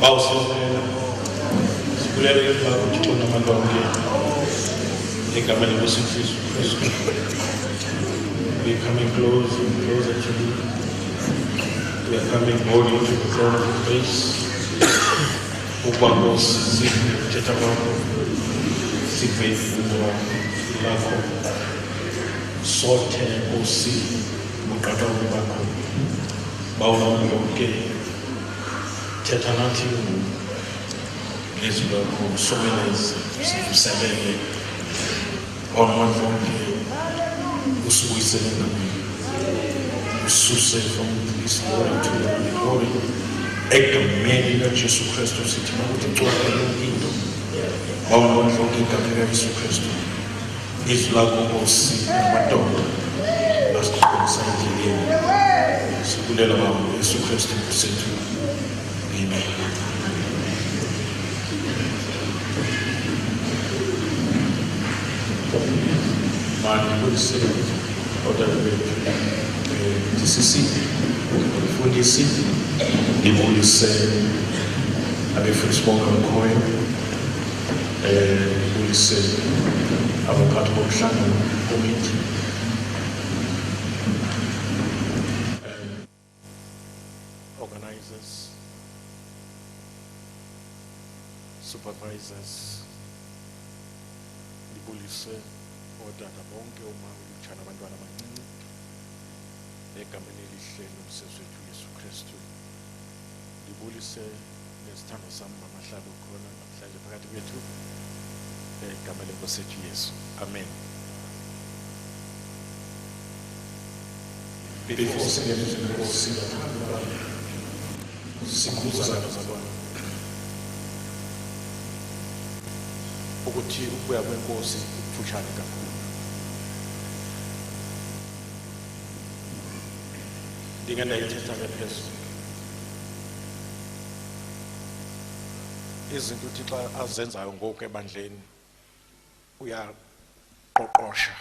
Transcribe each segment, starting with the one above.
bawusifela sikulele emhlaba uThixo namalonke egameni lesifiso Kristu. We are coming closer to you. We are coming boldly to the throne of grace. Ubakos sithetha kwakho sivele lakho sothe Nkosi uqaqabulo bakho bawulonke thetha nathi ngezwi lakho someleze sivuselele onke usubuyisele nami ususe from this glory to glory egameni laJesu Kristu sithi ukuthi ucwala yonke into bawulonke igama likaJesu Kristu izwi lakho Nkosi namadolo asiqhubisa endleleni sikulela baba Yesu Kristu sethu amen. Mani kulise odabe DCC fundisi ngibulise abefundiswa ngakhoyo ngibulise abaphathi bomhlangano committee organizers supervisors ngibulise odada bonke uma ulutsha nabantwana abancinci egameni elihle lomsebenzi wethu Yesu Kristu. Ngibulise nesithando sami mamahlalo khona namhlanje phakathi kwethu egameni lenkosi yethu Yesu. Amen. Before singena inkosi sikhuzana zabona ukuthi ukuya kwenkosi kufushane kakhulu. Ndingena ithetha phezulu izinto uThixo azenzayo ngoku ebandleni uyaqoqosha.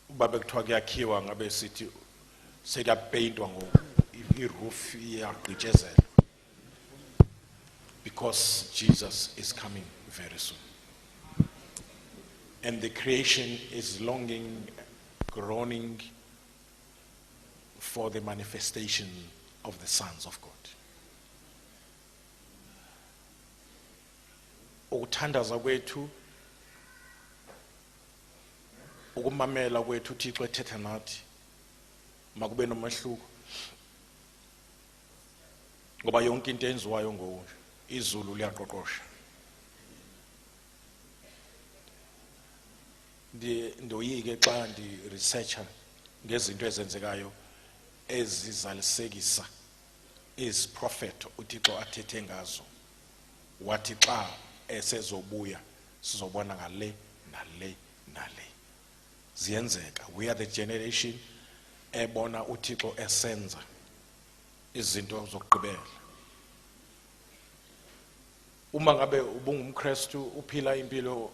Ubabe kuthiwa kuyakhiwa ngabe sithi sekuyapeyintwa ngoku iroof iyagqitshezela because Jesus is coming very soon and the creation is longing, groaning for the manifestation of the sons of God. Ukuthandaza kwethu ukumamela kwethu uThixo ethetha nathi makube nomahluko ngoba yonke into enziwayo izulu liyaqoqosha. Ndoyike xa ndi researcher ngezinto ezenzekayo ezizalisekisa is prophet uThixo athethe ngazo wathi xa esezobuya sizobona ngale nale nale ziyenzeka. We are the generation ebona uThixo esenza izinto zokugqibela. Uma ngabe ubungumKristu uphila impilo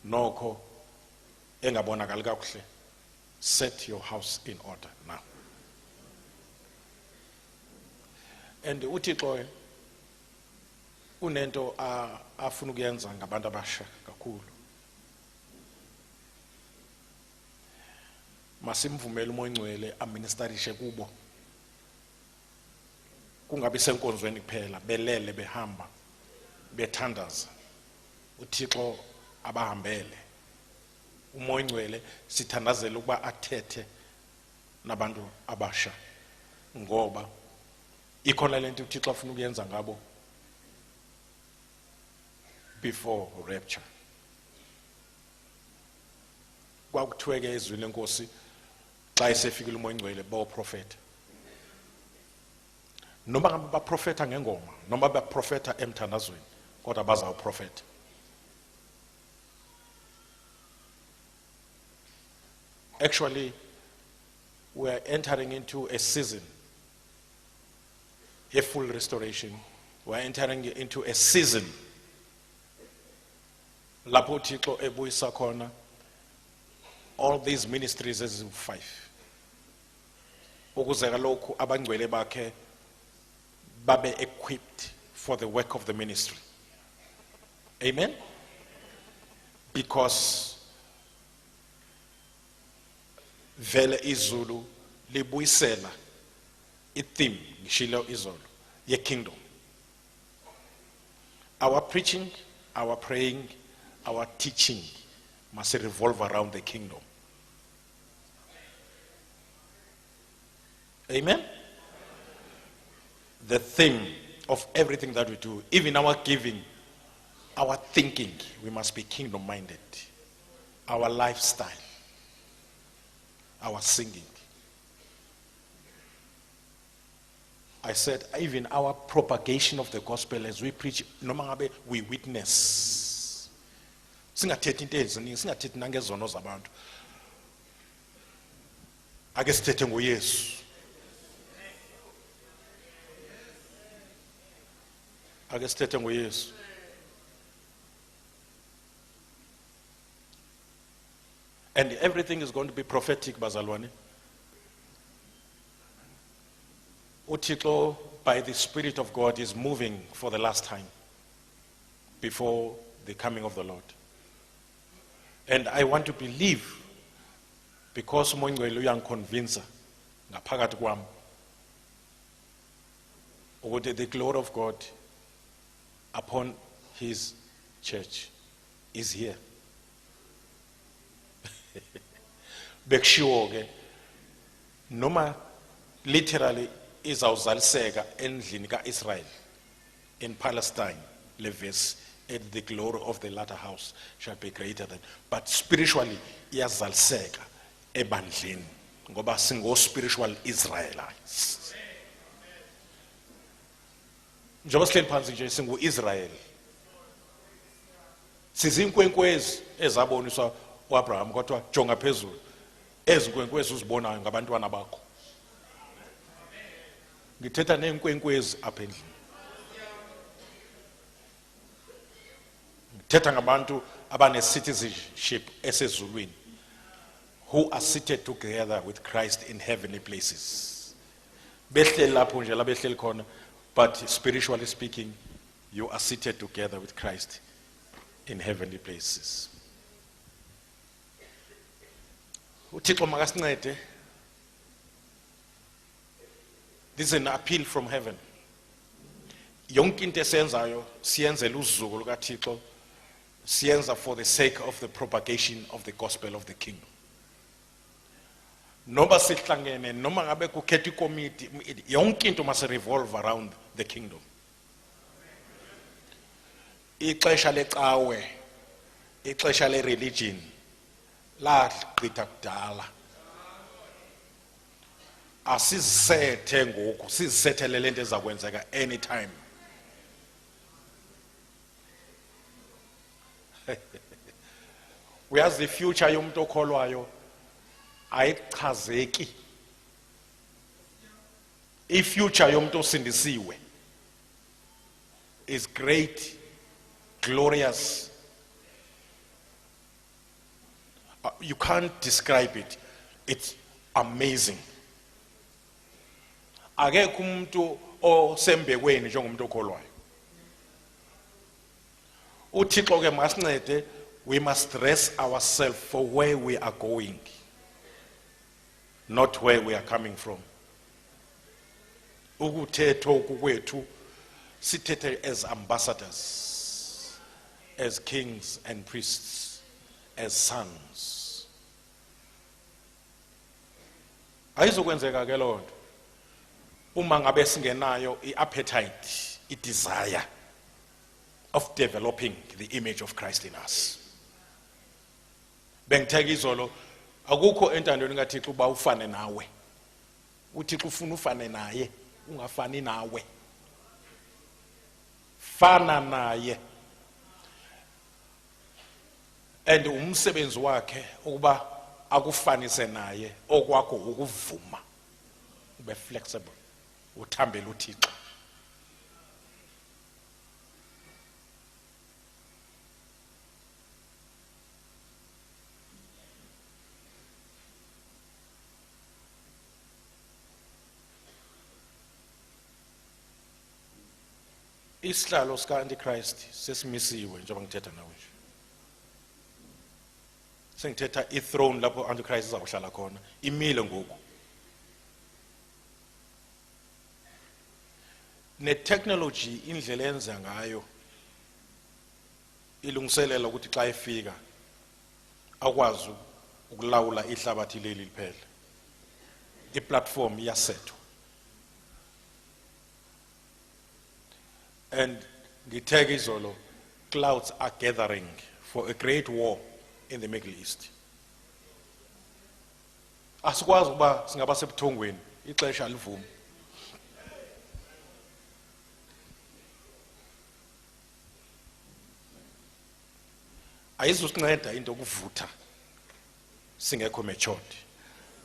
nokho engabonakali kakuhle, set your house in order now. And uThixo unento afuna ukuyenza ngabantu abasha kakhulu. Masimvumele uMoya Ngcwele administerishe kubo. Kungabi senkonzweni kuphela belele behamba bethandaza uThixo abahambele. uMoya Ngcwele sithandazela ukuba athethe nabantu abasha ngoba ikhona lento uThixo afuna ukuyenza ngabo before rapture. Kwakuthiweke ezwini lenkosi xa esefikile uMoya Ngcwele bawoprofeta. Noma ngabe baprofeta ngengoma noma baprofeta emthandazweni kodwa bazawuprofeta. Actually, we are entering into a season, a full restoration. We are entering into a season lapho uThixo ebuyisa khona all these ministries eziwu-5 ukuze kalokhu abangcwele bakhe babe equipped for the work of the ministry. Amen? Because vele izulu libuyisela i-theme ngishilo izolo ye-kingdom. Our preaching, our praying, our teaching must revolve around the kingdom. Amen? The theme of everything that we do, even our giving, our thinking, we must be kingdom-minded. Our lifestyle, our singing. I said, even our propagation of the gospel as we preach, noma ngabe we witness. Singathethi into eziningi, singathethi nangezono zabantu. Ake sithethe ngoYesu. Ake sithethe ngoYesu. And everything is going to be prophetic, bazalwane. Uthixo, by the Spirit of God, is moving for the last time before the coming of the Lord. And I want to believe, because uMoyingcwele uyangiconvince ngaphakathi kwami ukuthi the glory of God upon his church is here. Bekushiwo ke noma literally izawuzaliseka endlini kaIsrael in Palestine, le verse, and the glory of the latter house shall be greater than, but spiritually iyazaliseka ebandleni ngoba singo spiritual Israelites. Njengoba sihleli phansi nje singu Israel, sizinkwenkwezi ezaboniswa uAbraham kodwa jonga phezulu, ezinkwenkwezi uzibonayo ngabantwana bakho. Ngithetha neenkwenkwezi apha endlini. Ngithetha ngabantu abane citizenship esezulwini, who are seated together with Christ in heavenly places. Behleli lapho nje la behleli khona, but spiritually speaking, you are seated together with Christ in heavenly places. uThixo makasincede. This is an appeal from heaven. Yonke into esenzayo siyenzela uzuko lukaThixo, siyenza for the sake of the propagation of the gospel of the kingdom. Noma sihlangene, noma ngabe kukhetha ikomiti, yonke into must revolve around the kingdom. Ixesha lecawe, ixesha le religion la gqitha kudala. Asizethe ngoku, sizithethele lento ezakwenzeka anytime. Uyazi the future yomuntu okholwayo ayichazeki. I-future yomuntu osindisiwe is great, glorious. You can't describe it. It's amazing. Akekho umuntu osembekweni njengomuntu okholwayo. uThixo ke masincede, we must dress ourselves for where we are going, not where we are coming from. Ukuthetho kwethu sithethe as ambassadors, as kings and priests, as sons. Ayizokwenzeka ke lonto uma ngabe singenayo i-appetite, i-desire of developing the image of Christ in us. Bengitheka izolo, akukho entandweni kaThixo uba ufane nawe. uThixo ufuna ufane naye, ungafani nawe. Fana naye. And umsebenzi wakhe ukuba akufanise naye, okwakho ukuvuma, ube flexible, uthambele uThixo. isihlalo sika Antichrist sesimisiwe njengoba ngithetha nawe nje. Sengithetha i-throne lapho Antichrist izakuhlala khona imile ngoku. Ne-technology indlela enza ngayo ilungiselela ukuthi xa ifika akwazi ukulawula ihlabathi leli liphela. I-platform iyasethwa. And ngitheke izolo, clouds are gathering for a great war in the Middle East. Asikwazi ukuba singaba sebuthongweni ixesha livuma. Ayizosinceda into yokuvutha singekho matured.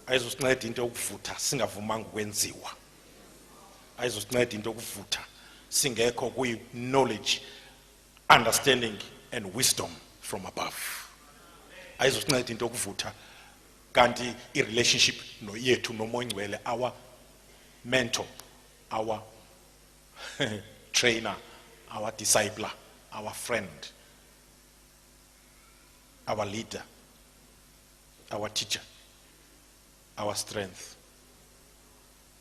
Ayizosinceda into yokuvutha singavumanga ukwenziwa. Ayizosinceda into yokuvutha singekho kwi-knowledge, understanding and wisdom from above. Ayizosinceda into yokuvutha kanti i-relationship yethu noMoya Ngcwele, our mentor, our trainer, our discipler, our friend, our leader, our teacher, our strength,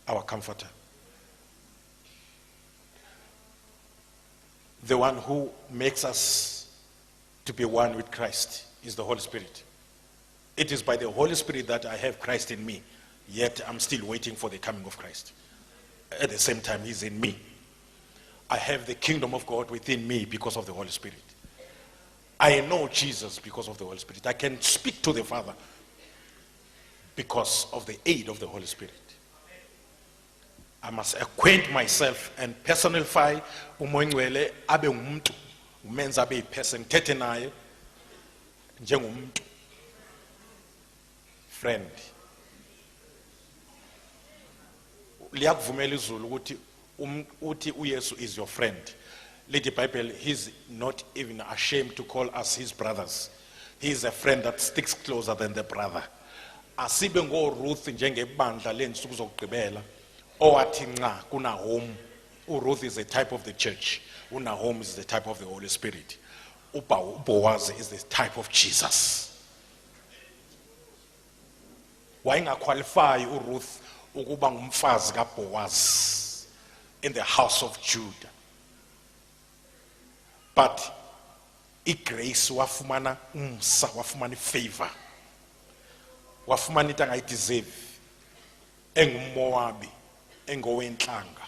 our comforter. The one who makes us to be one with Christ is the Holy Spirit. It is by the Holy Spirit that I have Christ in me, yet I'm still waiting for the coming of Christ. At the same time, He's in me. I have the kingdom of God within me because of the Holy Spirit. I know Jesus because of the Holy Spirit. I can speak to the Father because of the aid of the Holy Spirit. I must acquaint myself and personify uMoya Ngcwele abe ngumuntu, umenza abe person, thethe naye njengomuntu, friend. Liyakuvumela izulu ukuthi uthi uYesu is your friend. Let the Bible, he's not even ashamed to call us his brothers. He is a friend that sticks closer than the brother. Asibe ngoRuth njengebandla lensuku zokugqibela owathi nca kuNahum. uRuth is a type of the church. uNahum is the type of the Holy Spirit. uBoaz is the type of Jesus. Wayengaqqualify uRuth ukuba ngumfazi kaBoaz in the house of Judah. But igrace wafumana umsa, wafumana favor, wafumana into angayideserve, engummowabi, engowenhlanga,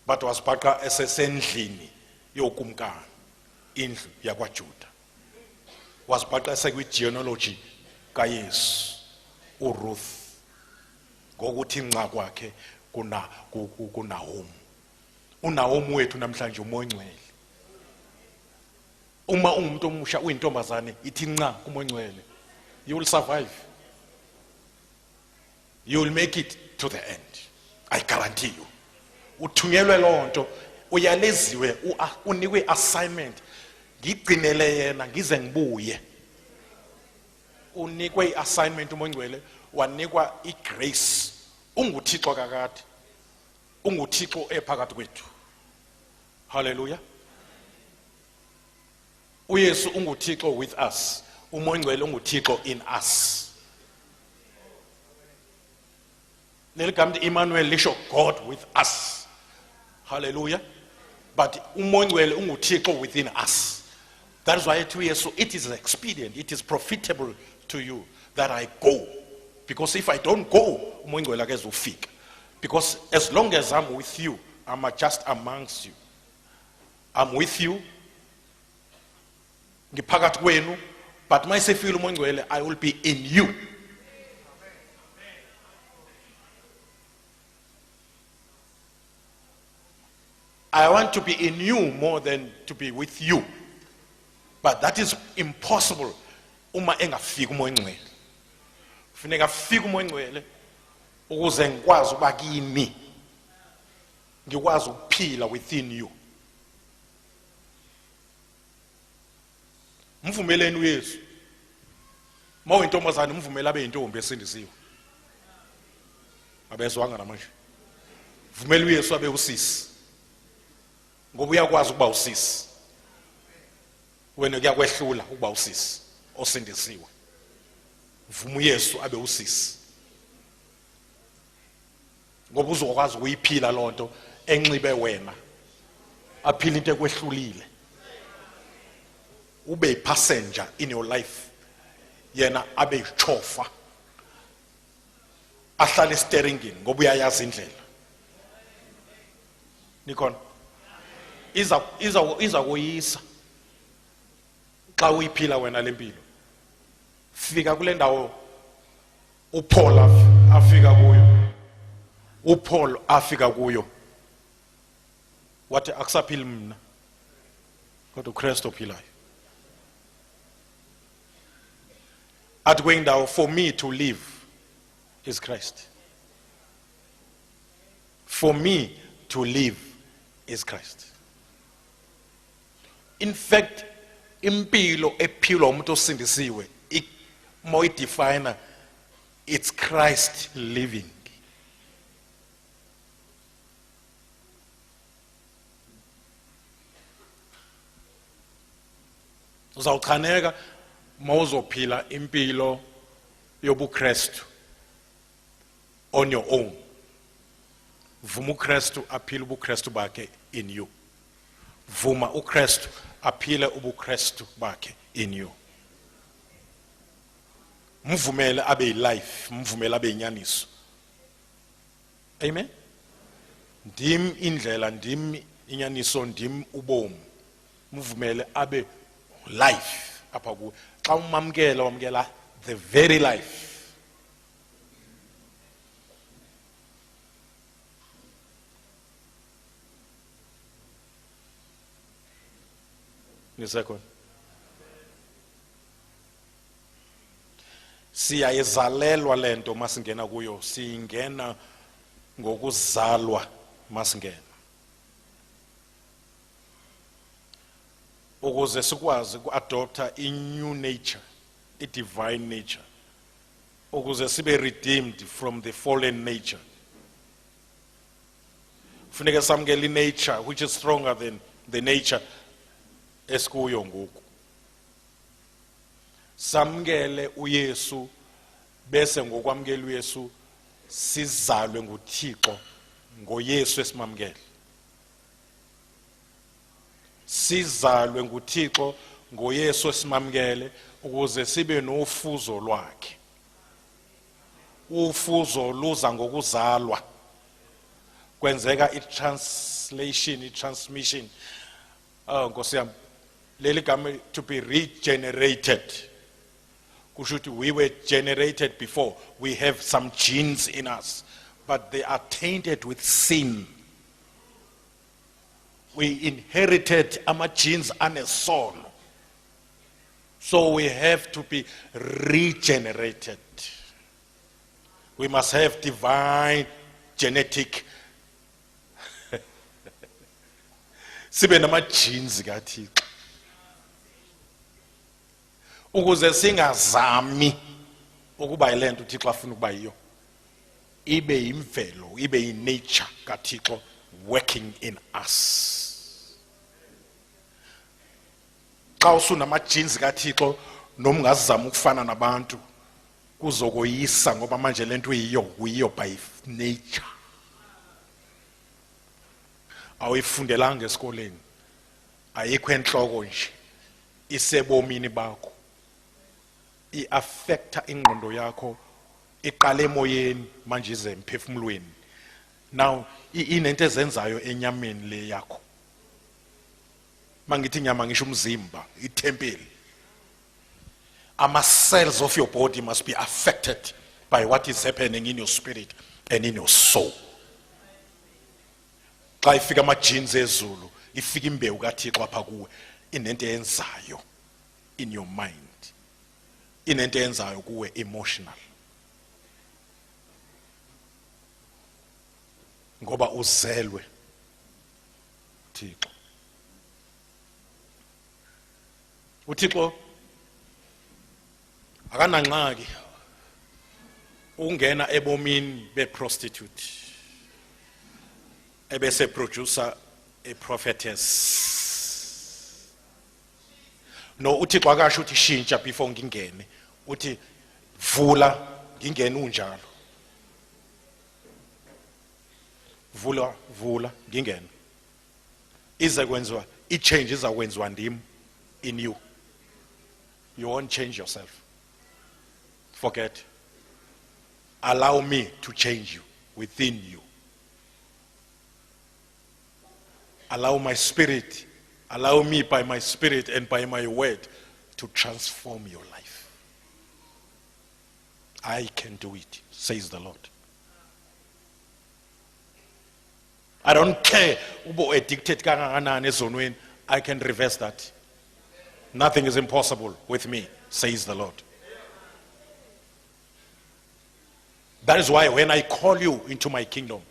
but wasibhaqa esesendlini yokumkani, indlu yakwaJuda. Wasibhaqa esekwi-genealogy kaYesu, uRuth, ngokuthi nca kwakhe kuNahum. uNahum wethu namhlanje uMoya Ngcwele. Uma ungumuntu omusha uyintombazane ithi nca kuMoya Ngcwele, you will survive. You will make it to the end. I guarantee you. Uthunyelwe lonto, uyaleziwe, unikwe assignment. Ngigcinele yena ngize ngibuye. Unikwe assignment uMoya Ngcwele, wanikwa igrace. UnguThixo kakade. UnguThixo ephakathi kwethu. Hallelujah. uYesu unguThixo with us. uMoya Ngcwele unguThixo in us. Neligama Emmanuel lisho God with us. Hallelujah. But uMoya Ngcwele unguThixo within us. That is why to Yesu it is expedient, it is profitable to you that I go. Because if I don't go, uMoya Ngcwele akezufika. Because as long as I'm with you, I'm just amongst you. I'm with you. Ngiphakathi kwenu, but mayisefika uMoya Ngcwele, I will be in you. I want to be in you more than to be with you. But that is impossible uma engafika uMoya Ngcwele. Kufuneka afike uMoya Ngcwele ukuze ngikwazi ukuba kimi, ngikwazi ukuphila within you. Mvumeleni uYesu. Mawuyintombazane mvumela abe yintombi esindisiwe. Abezwanga namanje. Vumela uYesu abe usisi. ngoba uyakwazi ukuba usisi. Wena kuyakwehlula ukuba usisi osindisiwe. Vuma uYesu abe usisi, ngoba uzokwazi ukuyiphila lonto enxibe wena, aphila into ekwehlulile. Ube passenger in your life, yena abe chofa, ahlale steeringini ngoba uyayazi indlela. Nikhona iza kuyisa xa uyiphila wena lempilo. Fika kule ndawo uPaul afika kuyo, wathi akusaphili mina kodwa uKristu ophilayo. Athi kwendawo, for me to live is Christ. For me to live is Christ. In fact, impilo ephilwa umuntu osindisiwe, more definer, it's Christ living. Uzawuchaneka mawuzophila impilo yobuKristu on your own. Vuma uKristu aphile ubuKristu bakhe in you. Vuma uKristu aphile ubuKristu bakhe in you. Mvumele abe life, mvumele abe inyaniso. Amen. Ndim indlela, ndim inyaniso, ndim ubomi. Mvumele abe life apha kuwe. Xa umamkela wamkela the very life. Nisekho siyayizalelwa lento masingena kuyo, singena ngokuzalwa masingena, ukuze sikwazi ukuadopta i-new nature, i-divine nature, ukuze sibe redeemed from the fallen nature. Funeka samkele i-nature which is stronger than the nature esikuyo ngoku. Samkele uYesu, bese ngokwamkela uYesu sizalwe nguThixo ngoYesu esimamkele. Sizalwe nguThixo ngoYesu esimamkele ukuze sibe nofuzo lwakhe. Ufuzo luza ngokuzalwa. Kwenzeka i-translation, i-transmission. Nkosi yami, leli gama to be regenerated. Kushuthi we were generated before. We have some genes in us, but they are tainted with sin. We inherited our genes anesono. So we have to be regenerated. We must have divine genetic sibe nama genes kaThixo, ukuze singazami ukuba yilento uThixo afuna ukuba yiyo. Ibe imvelo, ibe inature kaThixo working in us. Xa usunama genes kaThixo noma ungazama ukufana nabantu kuzokoyisa, ngoba manje lento uyiyo by nature. Awuyifundelanga esikoleni, ayikho enhloko nje, isebomini bakho, i-affecta ingqondo yakho, iqala emoyeni manje ize emphefumulweni. Now inento ezenzayo enyameni le yakho. Mangithi inyama ngisho umzimba, itempeli. Ama cells of your body must be affected by what is happening in your spirit and in your soul. Xa ifika ama genes ezulu, ifika imbewu kaThixo apha kuwe, inento eyenzayo in your mind, inento eyenzayo kuwe emotional, ngoba uzelwe Thixo. uThixo akananxaki ungena ebomini beprostitute ebese producer a prophetess. No, uThixo akasho uthi shintsha before ngingene. Uthi vula ngingene unjalo. Vula ngingene. Iza kwenziwa i-change izakwenziwa ndim in you. You won't change yourself. Forget. Allow me to change you within you. Allow my spirit, allow me by my spirit and by my word to transform your life. I can do it, says the Lord. I don't care ubo addicted kangakanani ezonweni, I can reverse that. Nothing is impossible with me, says the Lord. That is why when I call you into my kingdom,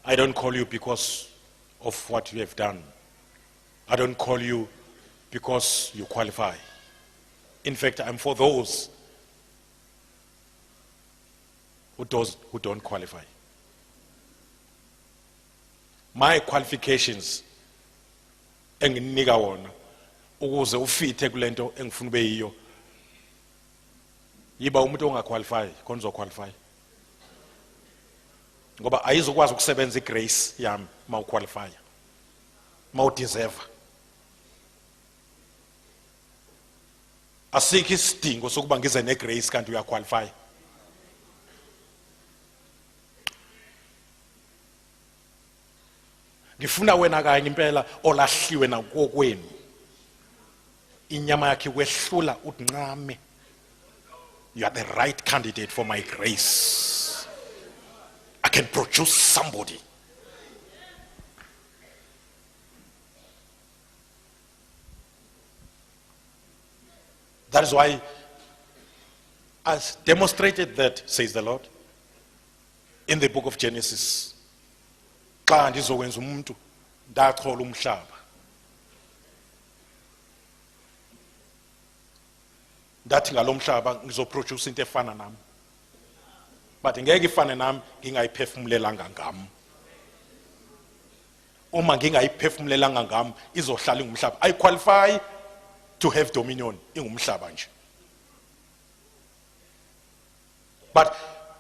I don't call you because of what you have done. I don't call you because you qualify. In fact, I'm for those who don't qualify. My qualifications enginika wona ukuze ufithe kulento engifuna ube yiyo. Yiba umuntu ongaqualify khona uzoqualify. Ngoba ayizokwazi ukusebenza igrace yami mawuqualify. Mawudeserve. Asikho isidingo sokuba ngize negrace kanti uyaqualify. Ngifuna wena kanye impela olahliwe nakokwenu. Inyama yakhe kwehlula uNcame. You are the right candidate for my grace. I can produce somebody. That is why I demonstrated that, says the Lord, in the book of Genesis. Xa ndizokwenza umuntu ndachola umhlaba. Ndathi ngalomhlaba ngizoproduce into efana nami. But ngeke ifane nami ngingayiphefumulelanga ngami. Uma ngingayiphefumulelanga ngami izohlala ingumhlaba. I qualify to have dominion ingumhlaba nje. But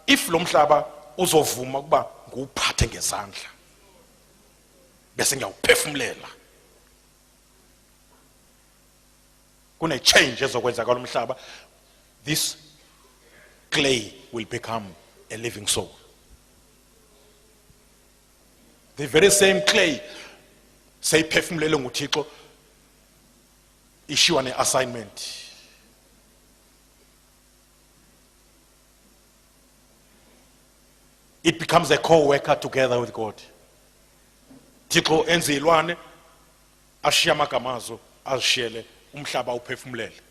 if lo mhlaba uzovuma kuba nguphathe ngezandla bese ngiyawuphefumulela, kune change ezokwenzakala umhlaba, this clay will become a living soul. The very same clay seyiphefumulele nguThixo ishiwa ne-assignment. It becomes a co-worker together with God. Thixo enze ilwane ashiya amagamazo azishiyele umhlaba uphefumulele.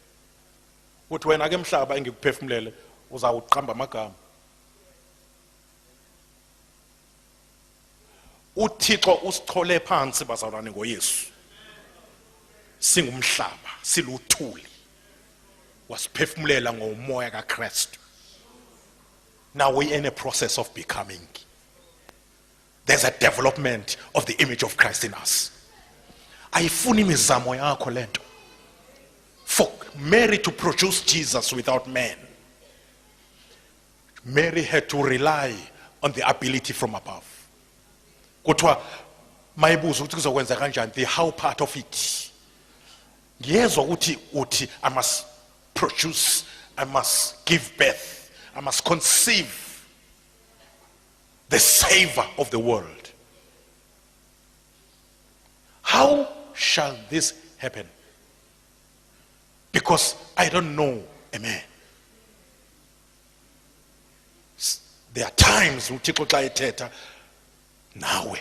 Uthi wena ke mhlaba engikuphefumulele uzawuqamba amagama. uThixo usichole phansi bazalwane ngoYesu. Singumhlaba, siluthuli. Wasiphefumulela ngomoya kaKristu. Now we're in a process of becoming. There's a development of the image of Christ in us. Ayifuni imizamo yakho lento. For Mary to produce Jesus without man, Mary had to rely on the ability from above. Kuthiwa mayibuza ukuthi kuzokwenza kanjani, the how part of it. Ngiyezwa ukuthi I must produce, I must give birth, I must conceive the Savior of the world. How shall this happen? Because I don't know a man. There are times uThixo xa ethetha nawe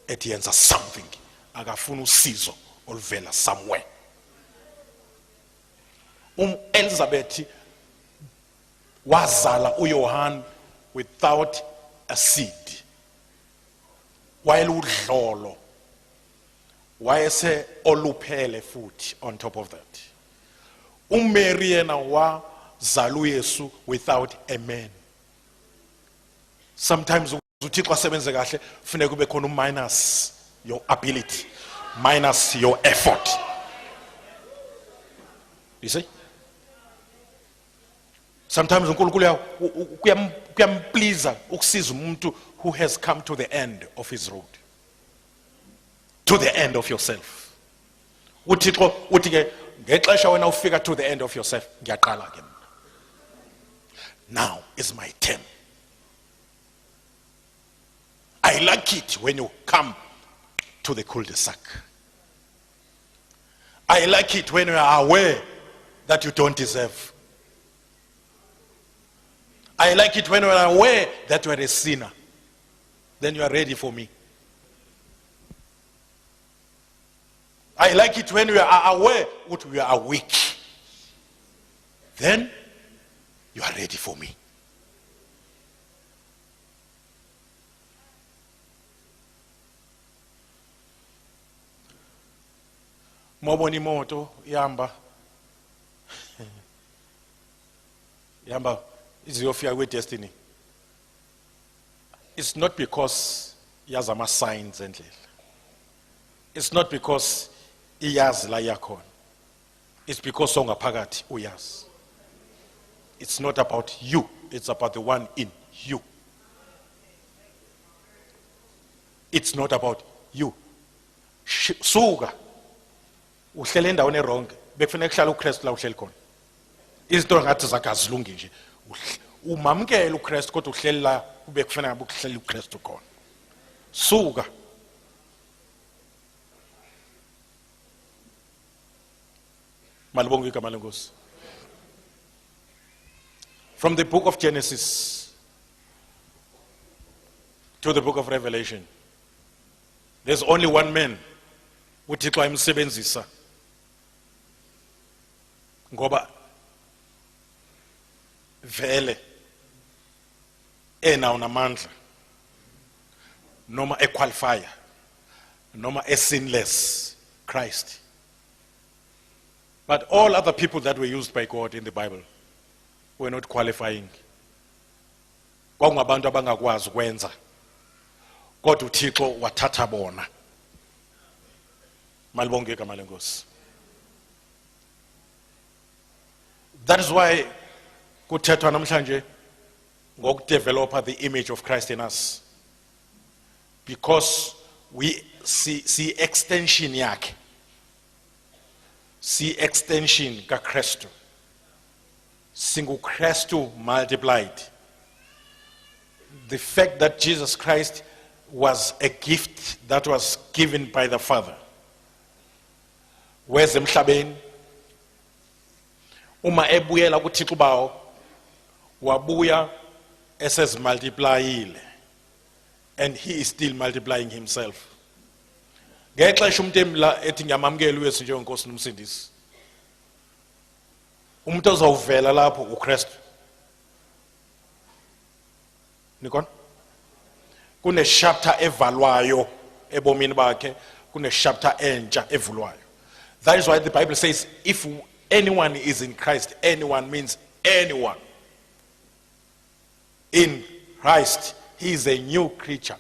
ethi yenza something akafuna usizo oluvela somewhere. Elizabeth wazala uYohane without a seed. While udlolo wayese oluphele futhi on top of that. Mary yena wazala uYesu without a man. Sometimes uThixo asebenze kahle funeka kube khona uminus your ability minus your effort. You see? Sometimes uNkulunkulu kuyampliza ukusiza umuntu who has come to the end of his road. To the end of yourself. UThixo uthi ke ngexesha wena ufika to the end of yourself, ngiyaqala ke. Now is my turn. I like it when you come to the cul-de-sac. I like it when you are aware that you don't deserve. I like it when you are aware that you are a sinner. Then you are ready for me. I like it when you are aware that we are weak. Then you are ready for me. Moboni moto yamba iziyofika with destiny. It's not because yazama signs endlela. It's not because iyazi la yakhona. It's because songaphakathi uyazi. It's not about you, it's about the one in you. It's not about you. Suka uhlele endaweni wrong, bekufanele kuhlala uKristu la uhleli khona. Izinto ngathi zakazilungi nje. Umamkela uKristu kodwa uhleli la kube kufanele ukuhlela uKristu khona. Suka. Malibonga igama lenkosi. From the book of Genesis to the book of Revelation, there's only one man uThixo ayemsebenzisa ngoba vele enawo namandla noma equalifier noma sinless, Christ. But all other people that were used by God in the Bible were not qualifying. Kwakungabantu abangakwazi ukwenza kodwa uThixo wathatha bona. Malibonge igama lenkosi. That is why kuthethwa namhlanje ngokudevelopa the image of Christ in us, because we see extension yakhe, see extension kaKristu, singuKristu multiplied. The fact that Jesus Christ was a gift that was given by the Father. Where's emhlabeni uma ebuyela kuThixo bawo wabuya esezimultiplyile, and he is still multiplying himself. Ngexesha umuntu emla ethi ngiyamamkela uYesu njengenkosi nomsindisi, umuntu ozawuvela lapho uKristu. Nikon kune chapter evalwayo ebomini bakhe, kune chapter entsha evulwayo. That is why the Bible says if anyone is in Christ, anyone means anyone. In Christ, he is a new creature.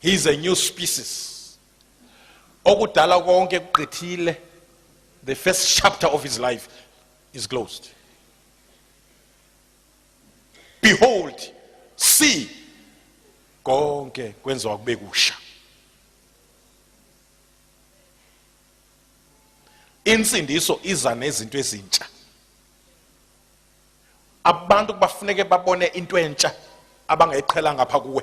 He is a new species. Okudala konke kuqithile. The first chapter of his life is closed. Behold, see, konke kwenziwa kube kusha. Insindiso iza nezinto ezintsha. Abantu bafuneke babone into entsha abangayiqhela ngapha kuwe.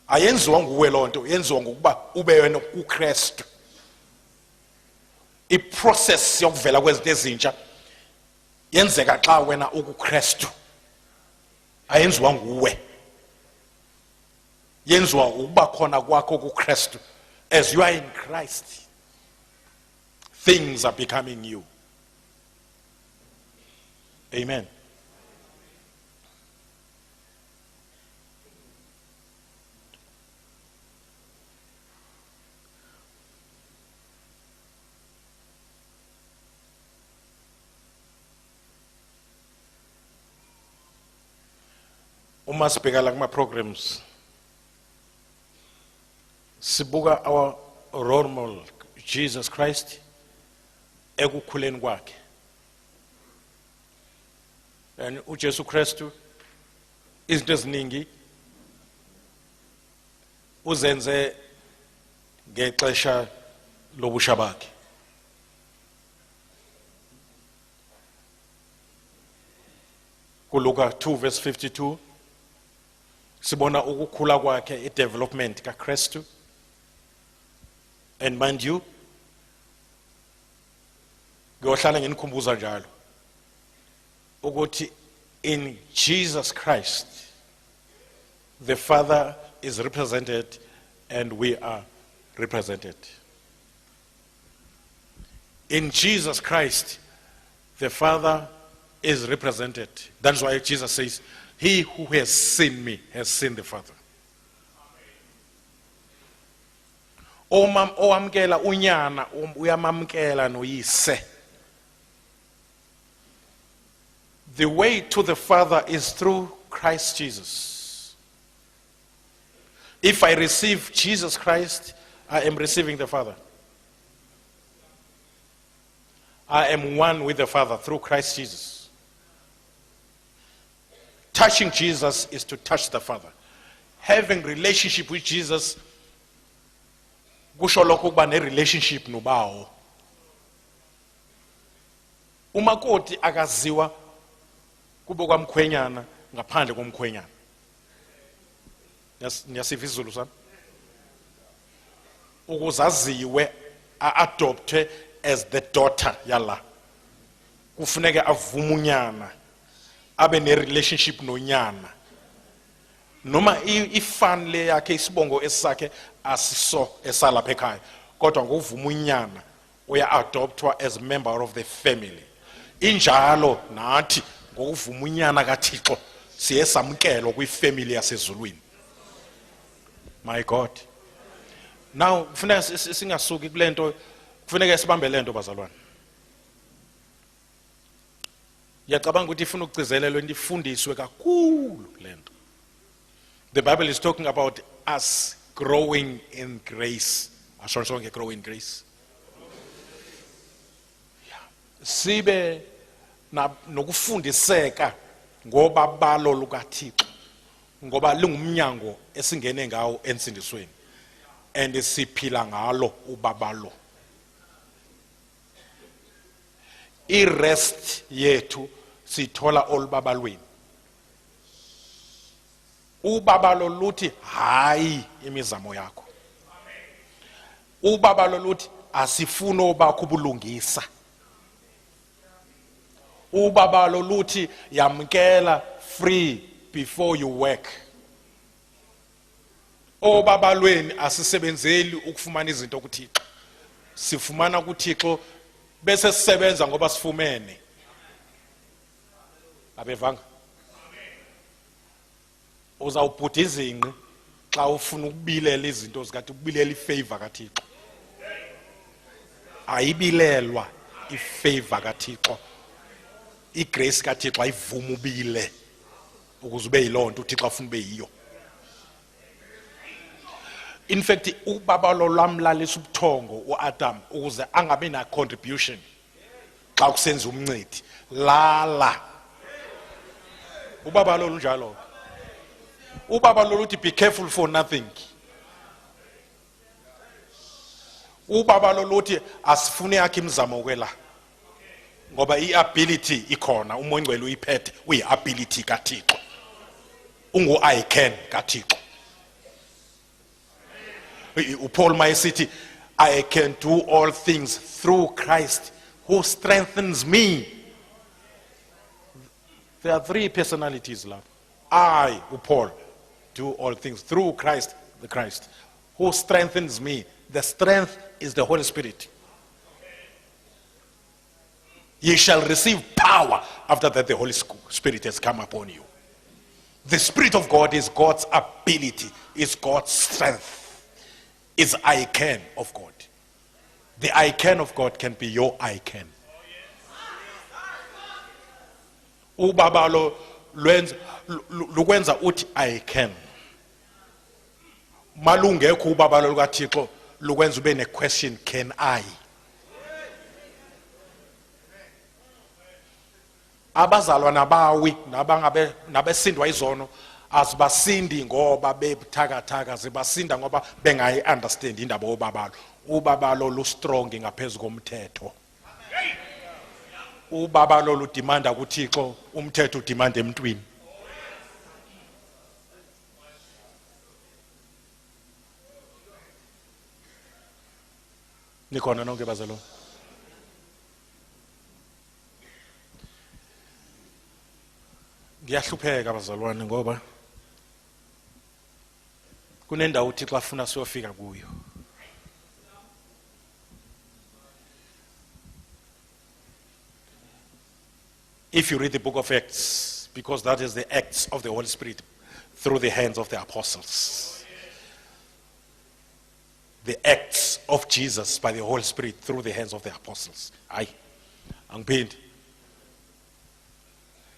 Ayenziwa nguwe lonto, yenziwa ngokuba ube wena kuKristu. I-process yokuvela kwezinto ezintsha yenzeka xa wena ukuKristu. Ayenziwa nguwe. Yenziwa ukuba khona kwakho kuKristu. As you are in Christ, things are becoming new. Amen. Uma sibheka la kuma programs sibuka our role model Jesus Christ ekukhuleni kwakhe. And uJesu Kristu izinto eziningi uzenze ngexesha lobusha bakhe. Luka 2 verse 52 sibona ukukhula kwakhe, i-development kaKristu. And mind you, ngiyohlala nginikhumbuza njalo ukuthi in Jesus Christ the Father is represented and we are represented. In Jesus Christ the Father is represented. That's why Jesus says, he who has seen me has seen the Father. Owamkela unyana uyamamkela noyise. The way to the Father is through Christ Jesus. If I receive Jesus Christ, I am receiving the Father. I am one with the Father through Christ Jesus. Touching Jesus is to touch the Father. Having relationship with Jesus kusho lokho kuba ne relationship nobawo. Umakoti akaziwa kube kwamkhwenyana ngaphandle komkhwenyana. Niyasiva isiZulu sami? Ukuzaziwe a-adoptwe as the daughter yala. Kufuneka avume unyana abe ne relationship nonyana. Noma ifan le yakhe isibongo esakhe asiso esalapha ekhaya, kodwa ngokuvuma unyana uya adoptwa as a member of the family. Injalo nathi ngokuvuma unyana kaThixo siye samkelwa kwifamily yasezulwini. My God. Now kufuneka singasuki kulento, kufuneka sibambe lento bazalwane. Yacabanga ukuthi ifuna ukugcizelelwa indifundiswe kakhulu lento. The Bible is talking about us growing in grace. Asho sonke grow in grace. Yeah. Sibe nokufundiseka ngoba balo lukaThixo. Ngoba lingumnyango esingene ngawo ensindisweni. And siphila ngalo ubabalo. I-rest yethu sithola olubabalweni. Ubabalo luthi hayi imizamo yakho. Ubabalo luthi asifuna obakho ubulungisa. Ubabalo luthi yamkela free before you work. Obabalweni asisebenzeli ukufumana izinto kuThixo. Sifumana kuThixo bese sisebenza ngoba sifumene. Abevanga. Uzawubhudha izinqi xa ufuna ukubilela izinto zikathi ukubilela ifavor kaThixo. Ayibilelwa ifavor kaThixo. Igrace kaThixo ayivuma ubile ukuze ube yilonto uThixo afuna ube yiyo. In fact ubabalo lamlalisa ubuthongo uAdam ukuze angabe na contribution xa kusenza umncedi. Lala. Ubabalo lunjalo. Ubabalo luthi be careful for nothing. Ubabalo luthi asifune yakhe imizamo kwela. Ngoba iability ikhona, uMongcwele uyiphethe, uyiability kaThixo. Ungu I can kaThixo. uPaul mayesithi I can do all things through Christ who strengthens me. There are three personalities, love. I, uPaul, do all things through Christ, the Christ, who strengthens me. The strength is the Holy Spirit. Ye shall receive power after that the Holy Spirit has come upon you. The Spirit of God is God's ability, is God's strength, is I can of God. The I can of God can be your I can. Ubabalo lukwenza uthi I can. malungekho ubaba lo lukaThixo lukwenza ube ne-question, can I? Abazalwana bawi nabesindwa izono azibasindi ngoba bebuthakathaka, zibasinda ngoba bengayi-understand indaba yobabalo. Ubabalo lu-strong ngaphezu komthetho. Ubabalo ludimanda kuThixo, umthetho udimanda emntwini. Nikhona nonke bazalwane? Ngiyahlupheka bazalwane ngoba kunendawo uThixo afuna siyofika kuyo. If you read the book of Acts, because that is the acts of the Holy Spirit through the hands of the apostles. The acts of Jesus by the Holy Spirit through the hands of the apostles. Aye. Angipindi.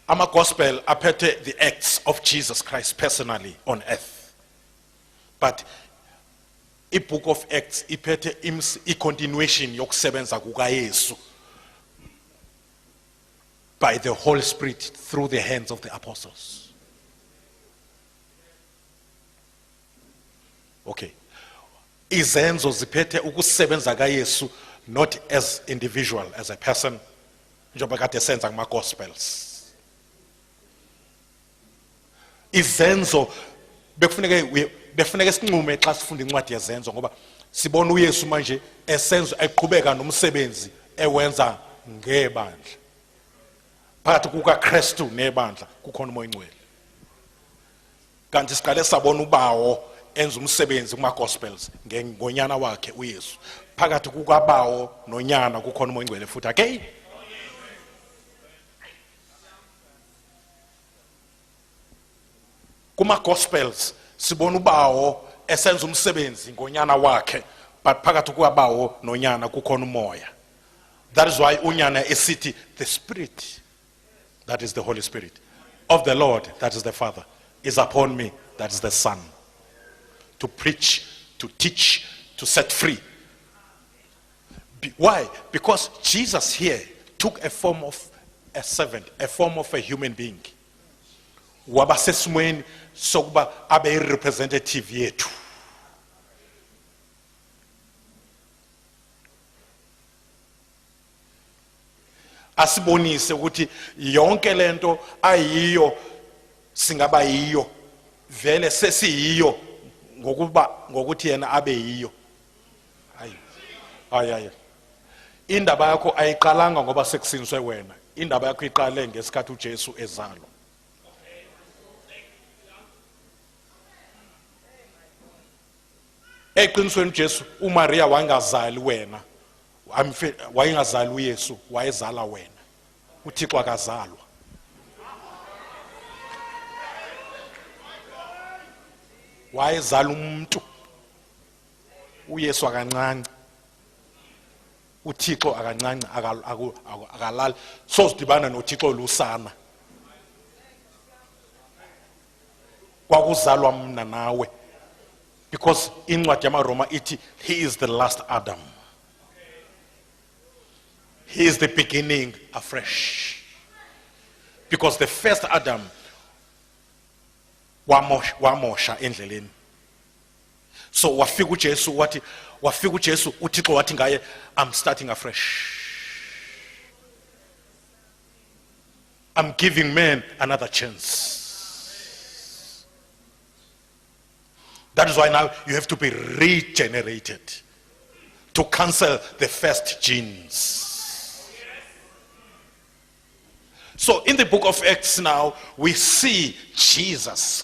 Ama gospel aphethe the acts of Jesus Christ personally on earth. But the book of Acts iphethe a continuation yokusebenza kukaYesu by the Holy Spirit through the hands of the apostles. Okay. Izenzo ziphethe ukusebenza kaYesu not as individual, as a person, njengoba kade senza kuma gospels. Izenzo bekufuneka sinqume xa sifunda incwadi yezenzo ngoba sibona uYesu manje esenzo eqhubeka nomsebenzi ewenza ngebandla. Phakathi kukaKristu nebandla kukhona umoya ingcwele. Kanti siqale sabona ubawo enza umsebenzi kuma gospels ngonyana wakhe uYesu. Phakathi kukabawo nonyana kukhona umoya ingcwele futhi again. Kuma gospels sibona ubawo esenza umsebenzi ngonyana wakhe, but phakathi kukabawo nonyana kukhona umoya. That is why unyana esithi the Spirit, that is the Holy Spirit, of the Lord, that is the Father, is upon me, that is the Son, to preach, to teach, to set free. Why? Because Jesus here took a form of a servant, a form of a human being. Wabasesimweni sokuba abe representative yethu. Asibonise ukuthi yonke lento ayiyo singaba yiyo vele sesiyiyo ngokuthi yena abe yiyo. Hayi. Indaba yakho ayiqalanga ngoba sekusiniswe wena. Indaba yakho iqale ngesikhathi uJesu ezalwa. Eqinisweni uJesu uMaria wangazali wena. Wayengazali uYesu, wayezala wena. uThixo akazalwa. Wayezala umuntu. uYesu akancane. uThixo akancane akalali. So sidibana noThixo lusana. Kwakuzalwa mina nawe. Because incwadi yamaRoma ithi he is the last Adam. He is the beginning afresh. Because the first Adam wamosha endleleni. So wafika uJesu uThixo wathi ngaye, I'm starting afresh. I'm giving man another chance. That is why now you have to be regenerated to cancel the first genes. So in the book of Acts now, we see Jesus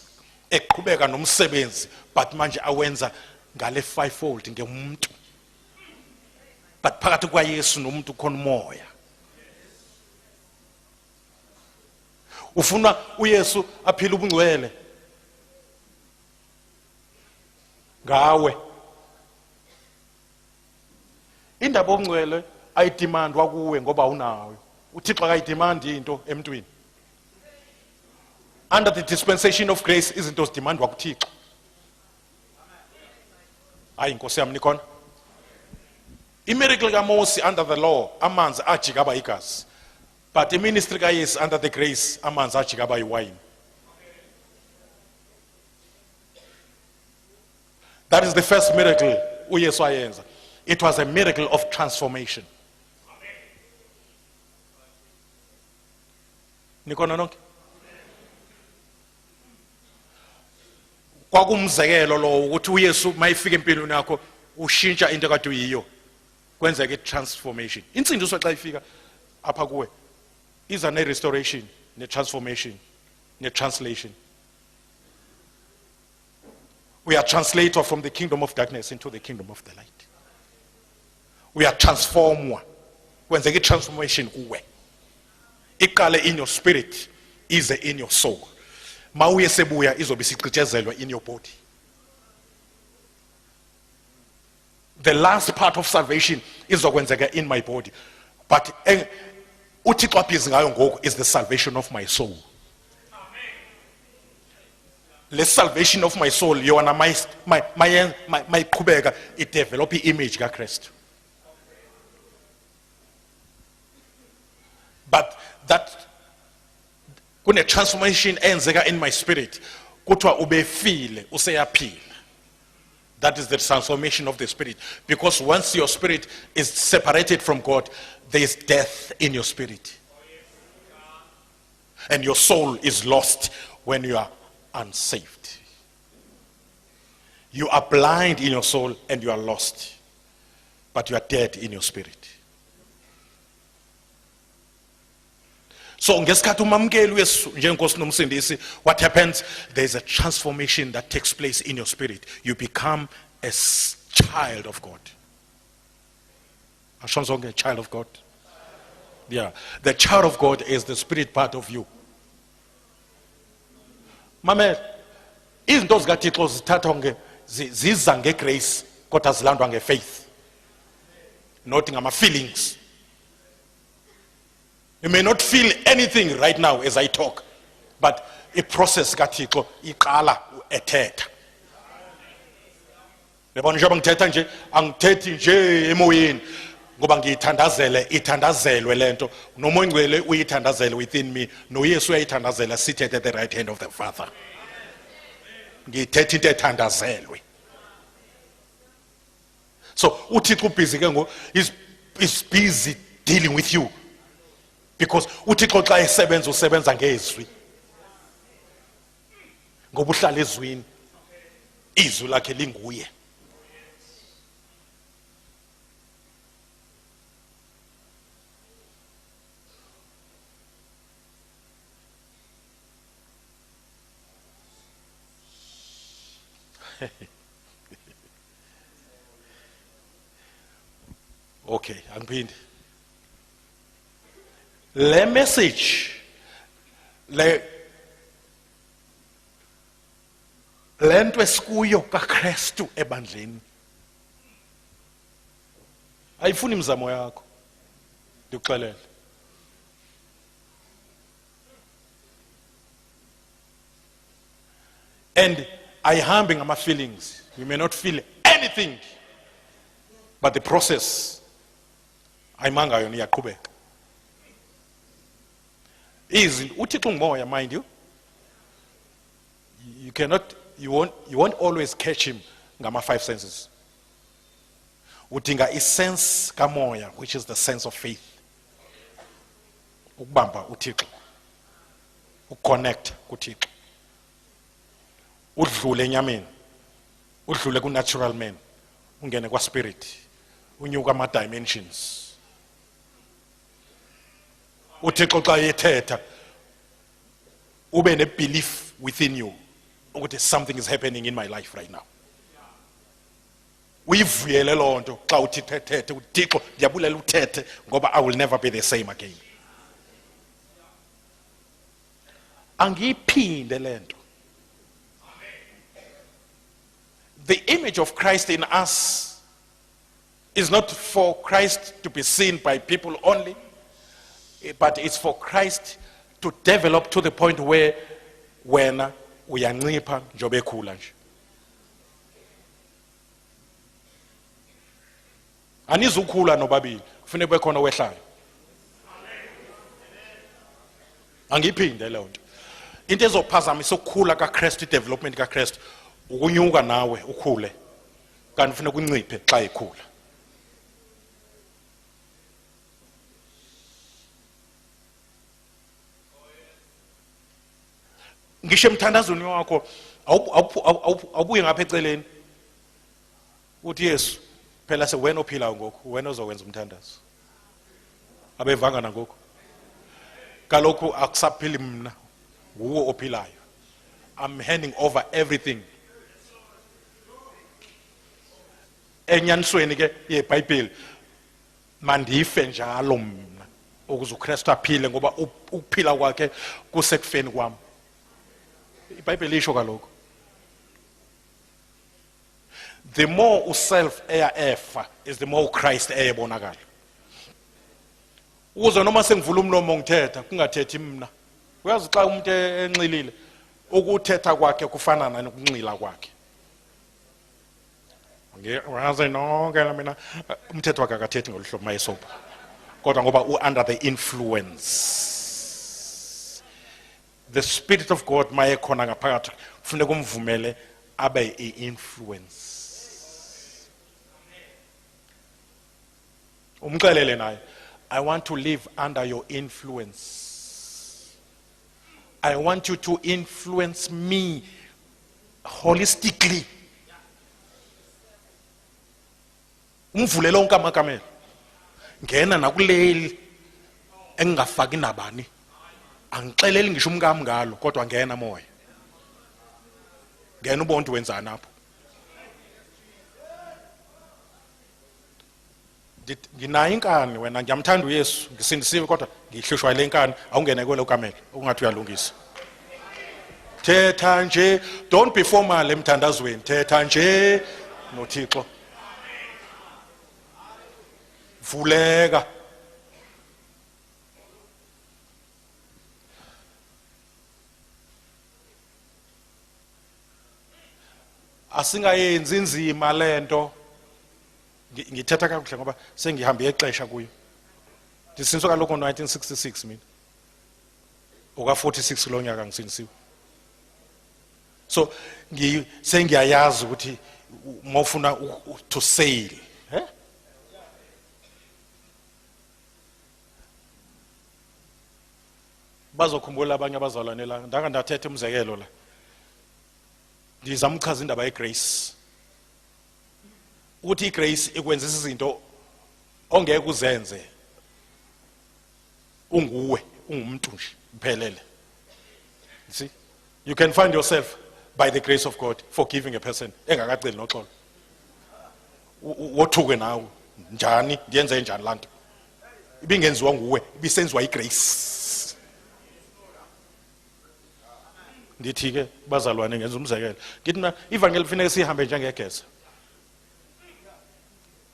eqhubeka nomsebenzi, but manje awenza ngale fivefold ngemuntu. But phakathi kwaYesu nomuntu khona umoya. Ufuna uYesu aphile ubungcwele ngawe. Indaba yobungcwele ayidimandwa kuwe ngoba unayo. uThixo akayidimandi into emntwini. Under the dispensation of grace izinto zidimandwa kuThixo. Hayi inkosi yami nikhona? Imiracle kaMose under the law, amanzi ajika aba igazi. But the ministry kaYesu under the grace, amanzi ajika aba iwine. That is the first miracle uYesu ayenza. It was a miracle of transformation. Nikhona nonke? Kwakumzekelo lo ukuthi uYesu mayifika empilweni yakho ushintsha into kade uyiyo. Kwenzeke transformation. Insindiso xa ifika apha kuwe iza ne restoration, ne transformation, ne translation. We are translated from the kingdom of darkness into the kingdom of the light. We are transformed. Kwenzeke transformation kuwe. Iqale in your spirit, is in your soul. Mawuye sebuya izobe isicitshezelwa in your body. The last part of salvation izokwenzeka in my body. But uThixo aphize ngayo ngoku is the salvation of my soul. The salvation of my soul yona mayiqhubeka idevelop image kaKristu. But that kune transformation enzeka in my spirit kuthiwa ubefile useyaphila. That is the transformation of the spirit. Because once your spirit is separated from God, there is death in your spirit. And your soul is lost when you are unsaved. You are blind in your soul and you are lost. But you are dead in your spirit. So what happens? There is a transformation that takes place in your spirit. You become a child of God. A child of God. Yeah. The child of God is the spirit part of you. Mamel, izinto zikaThixo zithathwa ziza ngegrace kodwa zilandwa ngefaith. Not ngama feelings. You may not feel anything right now as I talk, but a process kaThixo iqala ethetha. Lebona njengoba ngithetha nje angithethi nje emoyeni ngoba ngiyithandazele ithandazelwe lento nomoya ngcwele uyithandazele within me noYesu uyayithandazela seated at the right hand of the Father. Ngiyithetha into ethandazelwe. So uThixo busy ke ngo is busy dealing with you. Because uThixo xa esebenza usebenza ngezwi. Ngoba uhlala ezwini. Izwi lakhe linguye. Okay, angiphindi. Le message lento esikuyo kaKristu ebandleni ayifuni imizamo yakho ndikuxelele. And ayihambi ngama feelings. You may not feel anything, but the process ayimanga yona iyaqhubeka. Easy uThixo ngumoya, mind you. You won't always catch him ngama five senses. Udinga sense kamoya, which is the sense of faith. Ukubamba uThixo. Uconnect kuThixo. Udlule enyameni. Udlule ku natural man. Ungene kwa spirit. Unyuka ama dimensions. uThixo xa yethetha ube ne belief within you ukuthi something is happening in my life right now. Uyivuyele lonto xa uthi thethe uThixo ndiyabulela uthethe ngoba I will never be the same again. Angiphinde lento. The image of Christ in us is not for Christ to be seen by people only, but it's for Christ to develop to the point where when uyancipha njobe khula nje. anizukhula nobabili, kufanele kube khona wehlayo. Angiphinde leyo nto. Into ezophazamisa ukukhula kaKristu, development kaKristu, ukunyuka nawe ukhule, kanti kufanele kunciphe xa ikhula. Ngisho emthandazweni wakho awubuye ngapha eceleni uthi Yesu phela sewena ophilayo ngoku, wena ozokwenza umthandazo. Abevanga nangoku. Kaloku akusaphili mina, nguwe ophilayo. I'm handing over everything. Enyanisweni ke yeBhayibheli mandife njalo mina ukuze uKristu aphile, ngoba ukuphila kwakhe kusekufeni kwami. iBhayibheli isho kaloku the more uself efa is the more Christ eyebonakala. Uzo noma sengivula umlomo ngithetha kungathethi mina. Uyazi xa umuntu enxilile ukuthetha kwakhe kufana nokunxila kwakhe. Ngiyazi nonke mina umthetho wakhe akathethi ngoluhlobo mayesopa. Kodwa ngoba under the influence. The Spirit of God maye khona ngaphakathi kufanele kumvumele abe i-influence. Umxelele naye, I want to live under your influence. I want you to influence me holistically. Umvulele onke amakamela. Ngena nakuleli engingafaki nabani. Angixeleli ngisho umkami ngalo, kodwa ngena moya. Ngena ubonke wenzana apho. Nginayo inkani wena, ngiyamthanda uYesu, ngisindisiwe kodwa ngihlushwa ile inkani, awungene kwelo kamela ungathi uyalungisa. Thetha nje, don't be formal emthandazweni, thetha nje noThixo. Vuleka. Asingayenzi inzima lento. Ngithetha kakuhle ngoba sengihambe ixesha kuyo. Ndisinso kaloko 1966 mina. Oka 46 lo nyaka ngisinisiwe. So sengiyayazi ukuthi mawufuna to sail, Bazokhumbula abanye abazalwane la, ndanga ndathetha umzekelo la. Ndizamchaza indaba yeGrace. Uthi iGrace ikwenzisa izinto ongeke uzenze unguwe, ungumuntu nje uphelele. See, you can find yourself by the grace of God forgiving a person engakaceli noxolo. Wothuke nawe njani, ndiyenze njani lanto. Ibingenziwa nguwe, ibisenziwa iGrace. Ndithi ke bazalwane ngenza umzekelo. Ngithi mina ivangeli kufanele sihambe njengegeza.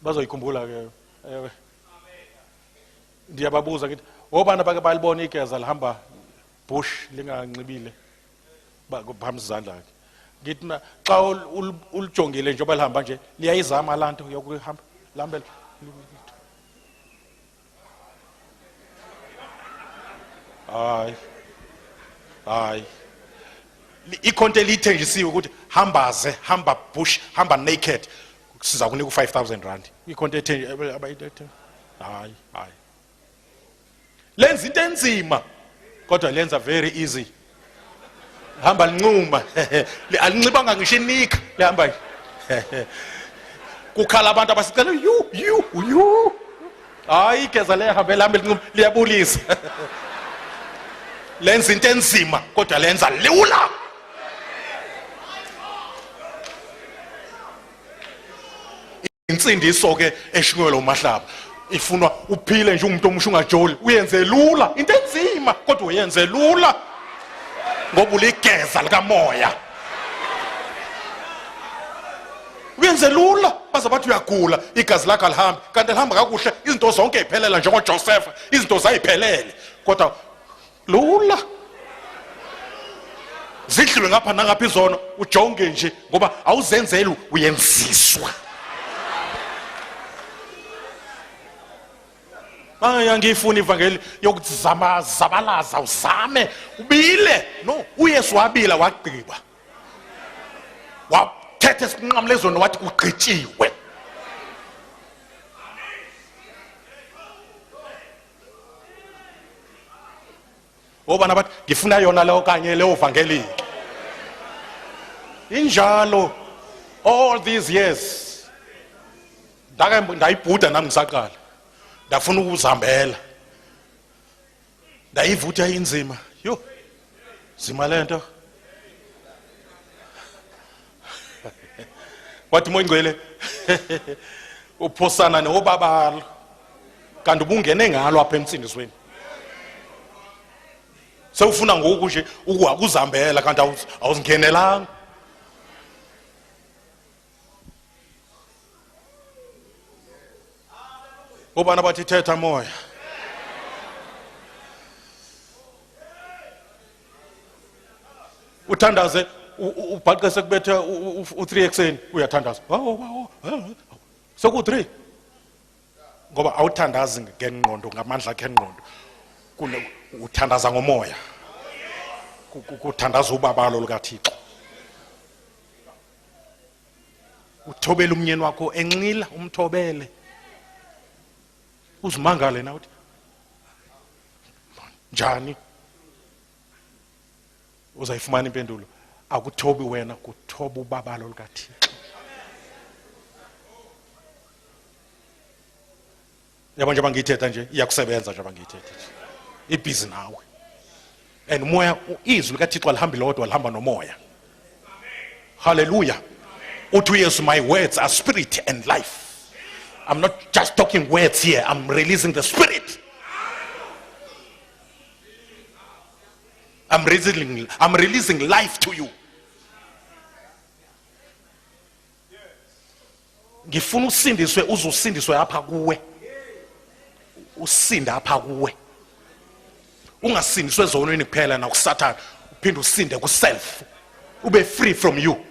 Bazoyikhumbula ke. Ewe. Ndiyababuza ngithi obana bake balibona igeza lihamba bush linganxibile baphambi izandla ke. Ngithi mina xa ulijongile njengoba lihamba nje liyayizama lanto yokuhamba lambela. Hayi. Ikhonto lithenjisiwe ukuthi hambaze, hamba bush, hamba naked. Siza kunika u5,000 rand. Ikhonto ethenjisiwe. Hayi. Lenza into enzima kodwa lenza very easy. Hamba lincuma. Alincibanga ngisho inika lihamba. Kukhala abantu abasicela you. Hayi igeza lehamba lihamba lincuma liyabulisa. Lenza into enzima kodwa lenza lula. Insindiso ke eshinyelwe uMahlaba ifunwa uphile nje umuntu omusha ungajoli, uyenze lula. Into enzima kodwa uyenze lula ngoba uligeza likamoya. Uyenze lula baza bathi uyagula igazi lakho alihambi, kanti lihamba kakuhle, izinto zonke ziphelela njengoJoseph, izinto zayiphelele kodwa lula. Zidliwe ngapha nangapha izono ujonge nje ngoba awuzenzeli uyenziswa. angiyifuni ivangeli yokuzama zabalaza uzame ubile. No, uYesu wabila wagqiba. Wathethe isinqamlezweni wathi ugqityiwe. Obana bathi ngifuna yona leyo kanye leyo vangeli. Injalo all these years ndayibhuda nami ngisaqala. Ndafuna ukuzihambela. Ndayivutha inzima. Yo. Zima lento. Wathi moyingcwele uphosana nobabalo. Kanti ubungene ngalo apha emsindisweni. Sewufuna ngoku nje ukuzihambela kanti awuzingenelanga. Obana bathi thetha moya. Uthandaze ubhaqese kubethe u3 ekseni uyathandaza. Soku3. Ngoba awuthandazi ngengqondo ngamandla akhe engqondo. Kune uthandaza ngomoya. Kuthandaza ubabalo lukaThixo. Uthobela umnyeni wakho enxila umthobele. Uzimangale na uthi njani uzayifumana impendulo. Akuthobi wena, kuthoba ubabalo lukaThixo. Yabo nje bangithetha nje iyakusebenza nje bangithetha ibhizi nawe. And moya izwi likaThixo alihambi lodwa lihamba nomoya. Hallelujah. Uthi uYesu, my words are spirit and life. I'm not just talking words here, I'm releasing the spirit. I'm releasing life to you. Ngifuna usindiswe uzusindiswe apha kuwe. Usinda apha kuwe. Ungasindiswe zonweni kuphela na kuSathane, uphinde usinde kuself. Ube free from you.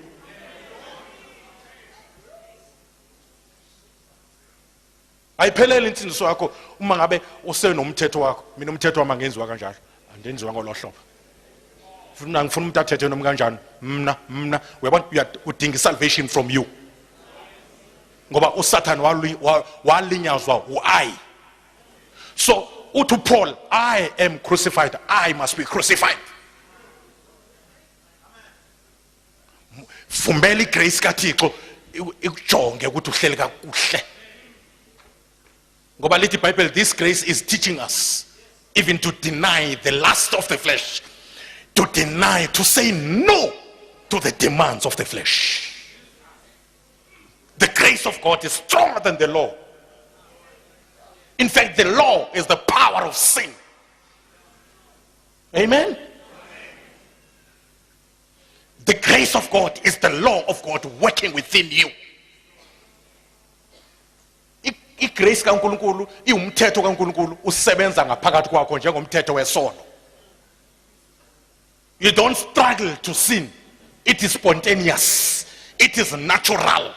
Ayiphelele insindiso yakho uma ngabe usenomthetho wakho. Mina umthetho wami angenziwa kanjalo. Andenziwa ngolohlobo. Ngifuna umuntu athethe noma kanjani. Mina uyabona udinga salvation from you. Ngoba uSathane walinyazwa uI. So uthi Paul, I am crucified, I must be crucified. Fumbeli grace kaThixo ikujonge ukuthi uhleli kakuhle. Ngoba lithi Bible, this grace is teaching us even to deny the lust of the flesh, to deny, to say no to the demands of the flesh. The grace of God is stronger than the law. In fact, the law is the power of sin. Amen? The grace of God is the law of God working within you. Igrace kaNkulunkulu iwumthetho kaNkulunkulu usebenza ngaphakathi kwakho njengomthetho wesono. You don't struggle to sin. It is spontaneous. It is natural.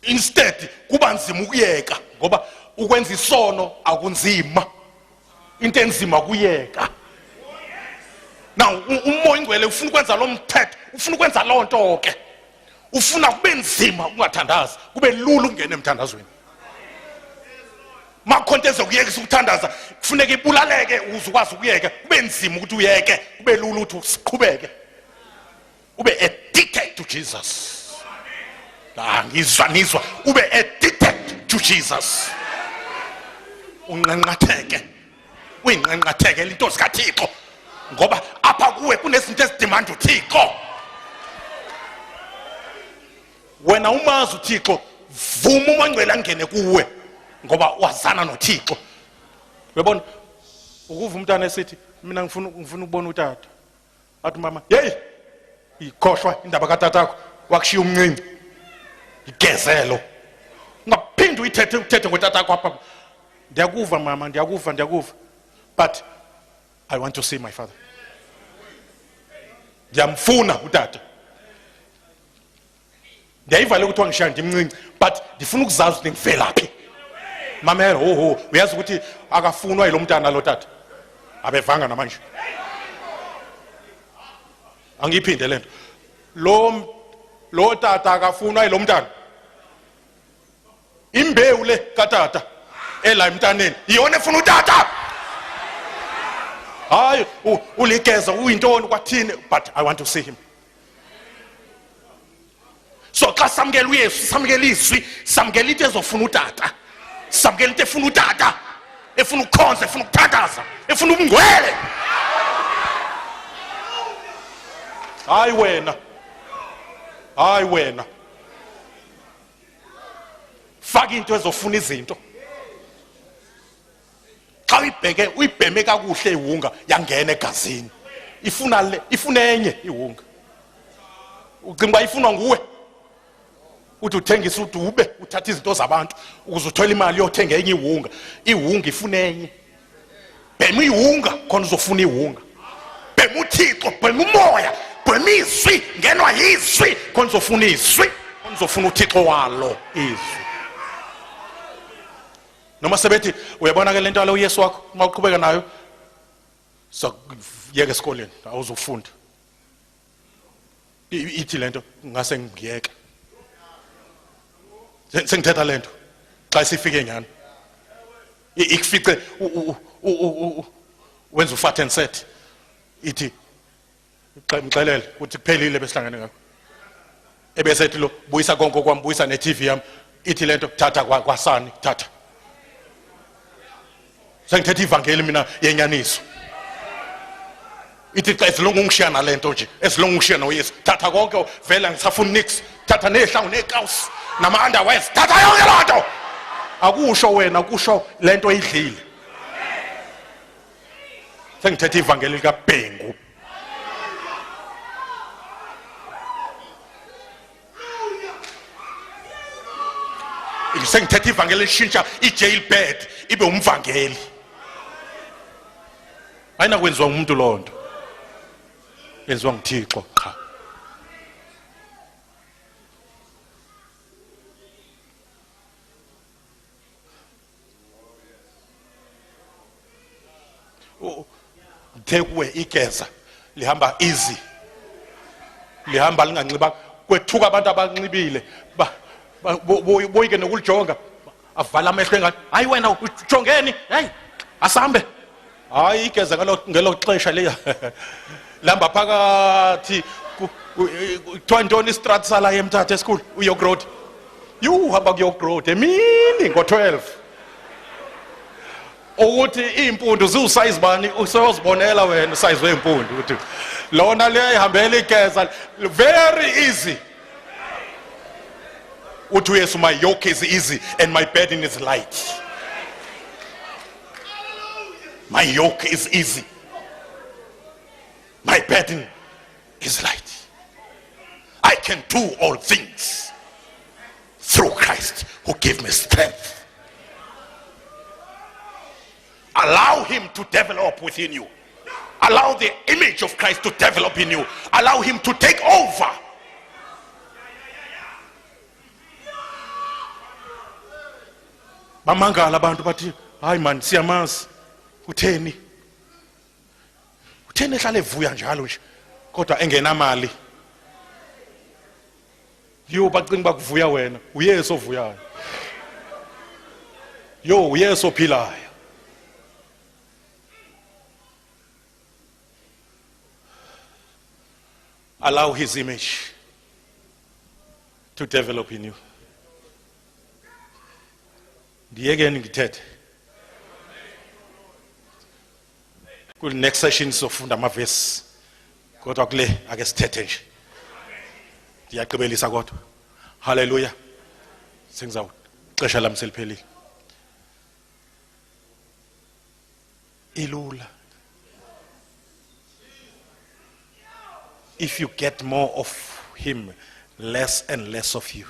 Instead kuba nzima ukuyeka ngoba ukwenza isono akunzima. Into enzima kuyeka. Now umoya ingcwele ufuna ukwenza lo mthetho, ufuna ukwenza lo nto ke. Ufuna kube nzima ungathandaza, kube lula ungene emthandazweni. Makhonteze ukuyeka ukuthandaza, kufuneka ibulaleke uzukwazi ukuyeka, kube nzima ukuthi uyeke, kube lula ukuthi usiqhubeke. Ube addicted to Jesus. Ngizwa ube addicted to Jesus. Unqanqatheke. Uyinqanqatheke into zikaThixo. Ngoba apha kuwe kunezinto ezidemand uThixo. Wena umazi uThixo, vuma umangcwele angene kuwe ngoba wazana noThixo. Uyabona ukuva umntana esithi mina ngifuna ukubona utata. Athi mama, hey, ikhohlwa indaba kaTatakho wakushiya umncinci. Igezelo. Ungaphinda uyithethe ngoTatakho apha. Ndiyakuva mama, ndiyakuva. But I want to see my father. Ndiyamfuna utata. Ndiyayiva ukuthiwa ngishiya ndimncinci, but ndifuna ukuzazi ukuthi ngivelaphi. Mamela, uyazi ukuthi akafunwa yilo mntana lo tata. Abevanga namanje. Angiphinde lento. Lo tata akafunwa yilo mntana. Imbewu le katata ela emntaneni iyona efuna utata. Hayi uligeza uyintoni kwathini, but I want to see him. So xa samkela uYesu, samkela izwi, samkela into ezofuna utata, samkela into efuna utata, efuna ukukhonza, efuna ukuthandaza, efuna ubungcwele. Hayi wena faka into ezofuna izinto. Xa uyibheme kakuhle ihunga yangena egazini, ifuna enye ihunga. Ucinga ifunwa nguwe uthi uthengisa udube, uthatha izinto zabantu ukuze uthola imali yothenga enye ihunga. Ihunga ifuna enye. Bhema ihunga khona uzofuna ihunga. Bhema uThixo, bhema umoya, bhema izwi, ngenwa yizwi khona uzofuna izwi, khona uzofuna uThixo walo izwi. Noma sebethi uyabona ke lento le uYesu wakho uma uqhubeka nayo sakuyeka esikoleni awuzufunda. Ithi lento ngase ngiyeka. Sengithetha lento xa sifike nyani. Ikufice wenza ufat and set. Ithi ngixelele ukuthi kuphelile besihlangene ngakho. Ebese ethi lo buyisa konke kwami, buyisa ne TV yami. Ithi lento thatha kwasani, thatha. Sengithetha ivangeli mina yenyaniso. Ithi xa esilonga ungishiya nalento nje, esilonga ungishiya noYesu, thatha konke vela ngisafuna nix, thatha nehlangu nekawusi nama underwears, thatha yonke lonto. Akusho wena, kusho lento oyidlile. Sengithetha ivangeli likaBhengu. Sengithetha ivangeli lishintsha ijailbed ibe umvangeli. Ayina kwenziwa umuntu lonto. Yenziwa nguThixo qha. Kuwe igeza lihamba easy, lihamba linganxiba kwethuka abantu abanxibile boyike nokulijonga avala amehlo engathi hayi wena ujongeni, hey asambe. Hayi igeza ngelo xesha leya lamba phakathi kuthiwa ntoni istrati sala eMthatha eSchool uYork Road. Hamba kuYork Road emini ngo-12 ukuthi impundu ziwusize bani, useyozibonela wena usize wempundu ukuthi lona le ihambela igeza very easy. Uthi uYesu, my yoke is easy and my burden is light. My yoke is easy, my burden is light. I can do all things through Christ who gave me strength. Allow him to develop within you. Allow the image of Christ to develop in you. Allow him to take over. Bamangala abantu bathi hayi man siyamazi utheni ehlala evuya njalo nje kodwa engenamali. Bacinga bakuvuya wena, uYesu ovuyayo. uYesu ophilayo. Allow his image to develop in you. Ndiyekeni ngithethe. Kule next session sofunda amavesi kodwa kule ake sithethe nje. Ndiyaqhubelisa kodwa. Hallelujah. Sengizawuxesha lami seliphelile. Ilula. If you get more of him, less and less of you,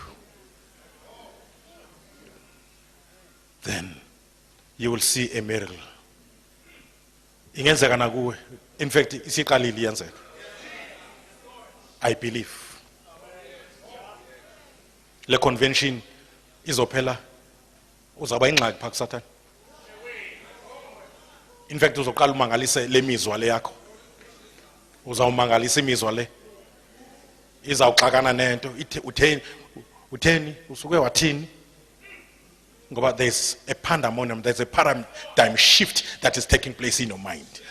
then you will see a miracle. Ingenzeka nakuwe. In fact, isiqalile iyenzeka. I believe. le convention izophela uzaba ingxaki phakathi Satan. In fact uzoqala umangalise lemizwa le yakho. Uzawumangalisa imizwa le. Izawuxakana nento utheni usuke wathini. Ngoba there's a pandemonium, there's a paradigm shift that is taking place in your mind.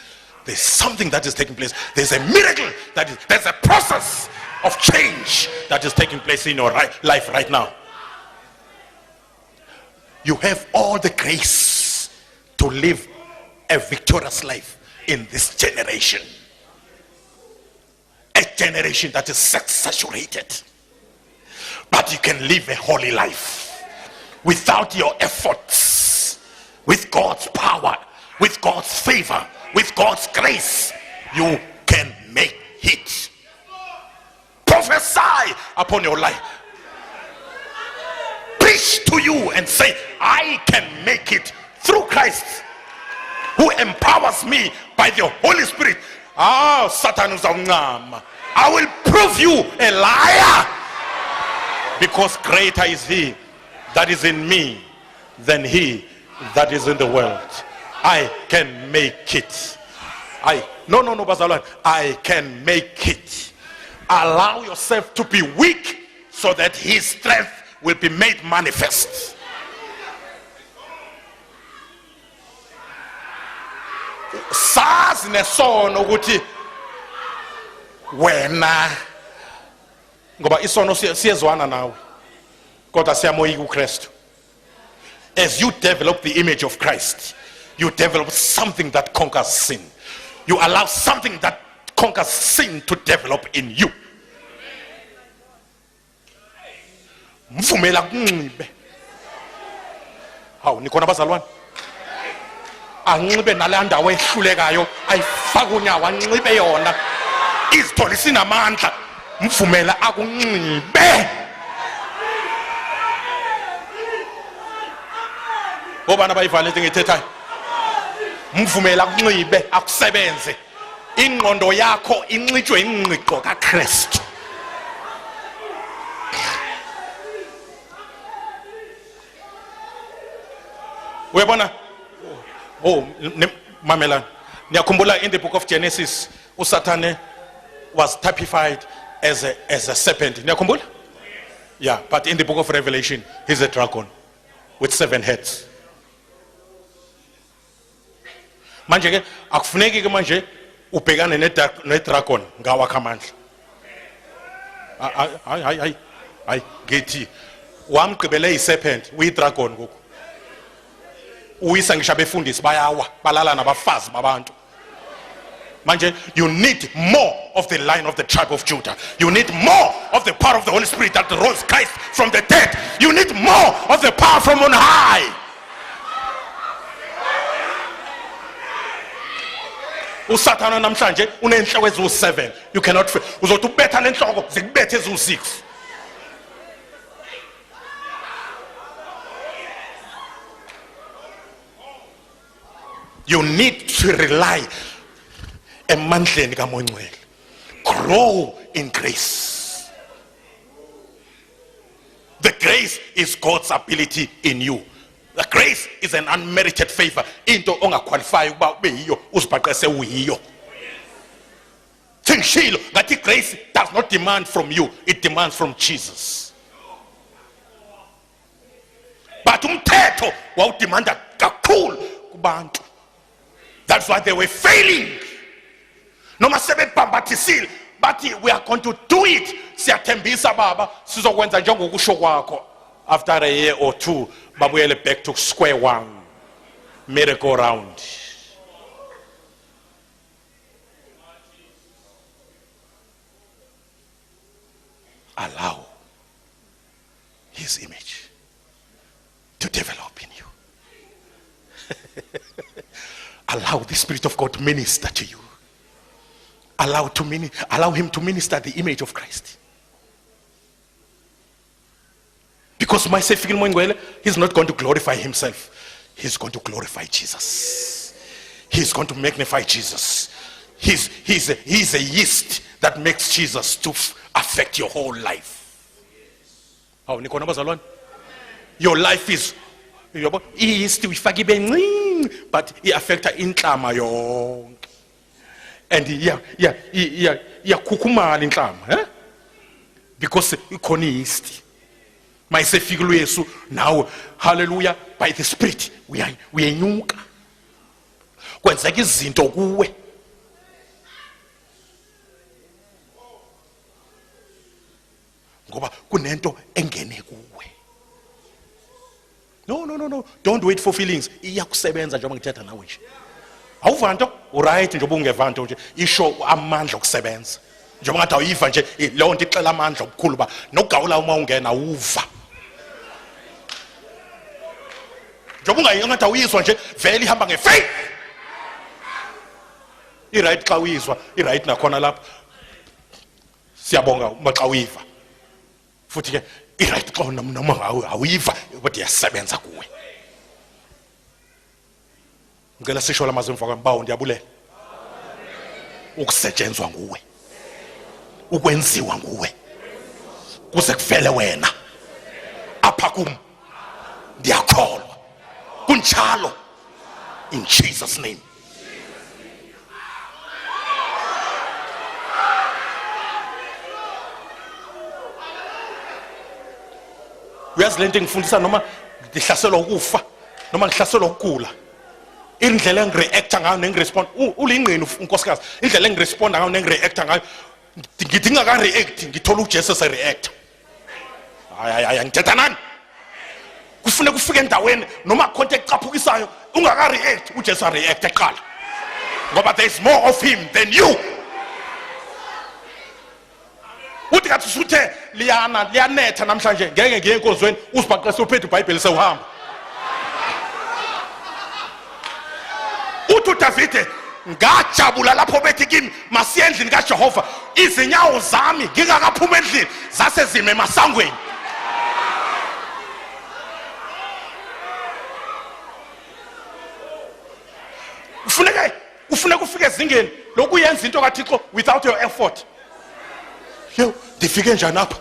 There's something that is taking place. There's a miracle there's a process of change that is taking place in your life right now. You have all the grace to live a victorious life in this generation. A generation that is sex saturated. But you can live a holy life without your efforts, with God's power, with God's favor, with God's grace. You can make it. Prophesy upon your life. Preach to you and say, I can make it through Christ who empowers me by the Holy Spirit. Satan uzawuncama. I will prove you a liar, because greater is he that is in me than he that is in the world. I can make it. No, Bazalwane. I can make it. Allow yourself to be weak so that his strength will be made manifest. Sazi nesono ukuthi wena ngoba isono siyezwana nawe kodwa siyamoyika uKristu. As you develop the image of Christ, you develop something that conquers sin. You allow something that conquers sin to develop in you. Mvumela kunxibe. Hawu nikhona bazalwane? Anxibe nalanda wehlulekayo ayifaka unyawo anxibe yona. Izithole sinamandla. Mvumela akunxibe. Obana bayivala into ngithethayo. Mvumela akunxibe akusebenze. Ingqondo yakho inxitshwe ingqiqo kaKristu. Uyabona? Mamela. Niyakhumbula in the book of Genesis, uSathane was typified as a serpent. Niyakhumbula? Yeah, but in the book of Revelation, he's a dragon with 7 heads. Manje ke akufuneki ke manje ubhekane ne-dragon ngawakha amandla. Hayi ngithi wamgqibele i-serpent uyi-dragon ngoku. Uyisa ngisho abefundisi bayawa balala nabafazi babantu. Manje you need more of the line of the tribe of Judah. You need more of the power of the Holy Spirit that rose Christ from the dead. You need more of the power from on high. Usathana namhlanje unenhloko ezu7. You cannot uzothi ubetha lenhloko zikubethe ezu6. You need to rely emandleni kaMoya. Grow in grace. The grace is God's ability in you. The grace is an unmerited favor. Into ongaqualify ukuba ube yiyo uzibhaqe uyiyo. Thingishilo ngathi grace does not demand from you, it demands from Jesus. But umthetho wawudemanda kakhulu kubantu. That's why they were failing. Noma sebebhambathisile bathi we are going to do it. Siyathembisa baba sizokwenza njengokusho kwakho. After a year or two, babuyele back to square one. Miracle round. Allow his image to develop in you. Allow the Spirit of God to minister to you. Allow him to minister the image of Christ. Because my he's not going to glorify himself. He's going to glorify Jesus. He's going to magnify Jesus. He's a yeast that makes Jesus to affect your whole life. Hawu nikhona abazalwane? Your life is yabo yeast uyifaka ibe ncinci but iaffecta inhlama yonke. And iyakhukhumala inhlama, because ikhona yeast. Mayisefika uYesu nawe, hallelujah, by the Spirit uyenyuka. Kwenzeka izinto kuwe. Ngoba kunento engene kuwe. No. Don't wait for feelings. Iyakusebenza njengoba ngithetha nawe nje. Awuva nto? Uright njengoba ungeva nto nje. Isho amandla okusebenza. Njengoba ngathi ayiva nje leyo nto ixela amandla okukhulu ba nokugawula uma ungena uva. Njengoba ungayengathi awuyizwa nje vele ihamba ngefaith. I-right xa uyizwa, i-right nakhona lapha. Siyabonga uma xa uyiva. Futhi ke i-right xa noma awuyiva kodwa iyasebenza kuwe. Ngicela sisho lamazwi emva kwambawo ndiyabulela. Ukusetshenzwa nguwe. Ukwenziwa nguwe. Kuze kuvele wena. Apha kum. Ndiyakholwa. Kunjalo. In Jesus' name. Uyazi lento ngifundisa noma ngihlaselwa ukufa noma ngihlaselwa ukugula. Indlela engireacta ngayo nengirespond ulingqini unkosikazi. Indlela engiresponda ngayo nengireacta ngayo ngithi ngaka-react ngithola uJesu se-react. Hayi ngithetha nani? Kufune kufike endaweni noma khonto ecaphukisayo ungaka-react uJesu a-react eqala. Ngoba there is more of him than you. Uthi kathi usuthe liyanetha namhlanje ngeke ngiye enkonzweni uzibhaqese uphethe iBhayibheli sewuhamba. Uthi uDavide ngajabula lapho bethi kimi masiye endlini kaJehova izinyawo zami ngingakaphuma endlini zase zime emasangweni. Ufuneka ufike ezingeni lokuyenza into kaThixo without your effort. Yo, ndifike njani apha?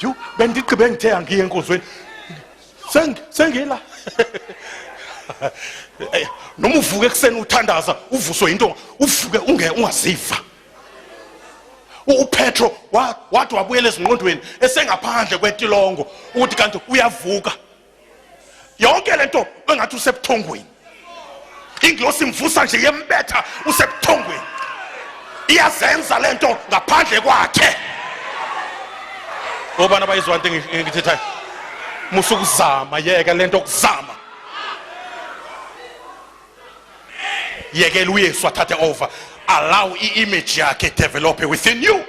Yo, bendigqibe ngithe angiye enkonzweni. Sengila. Noma uvuke ekseni uthandaza, uvuswe into, uvuke ungaziva. uPetro wathi wabuyela ezingqondweni esengaphandle kwetilongo ukuthi kanti uyavuka. Yonke lento engathi usebuthongweni. Ingilosi imvusa nje yembetha usebuthongweni. Iyazenza lento ngaphandle kwakhe. Obana bayizwa into engithethayo. Musukuzama yeke lento kuzama. Yekela uYesu athathe over. Allow i-image yakhe develop within you.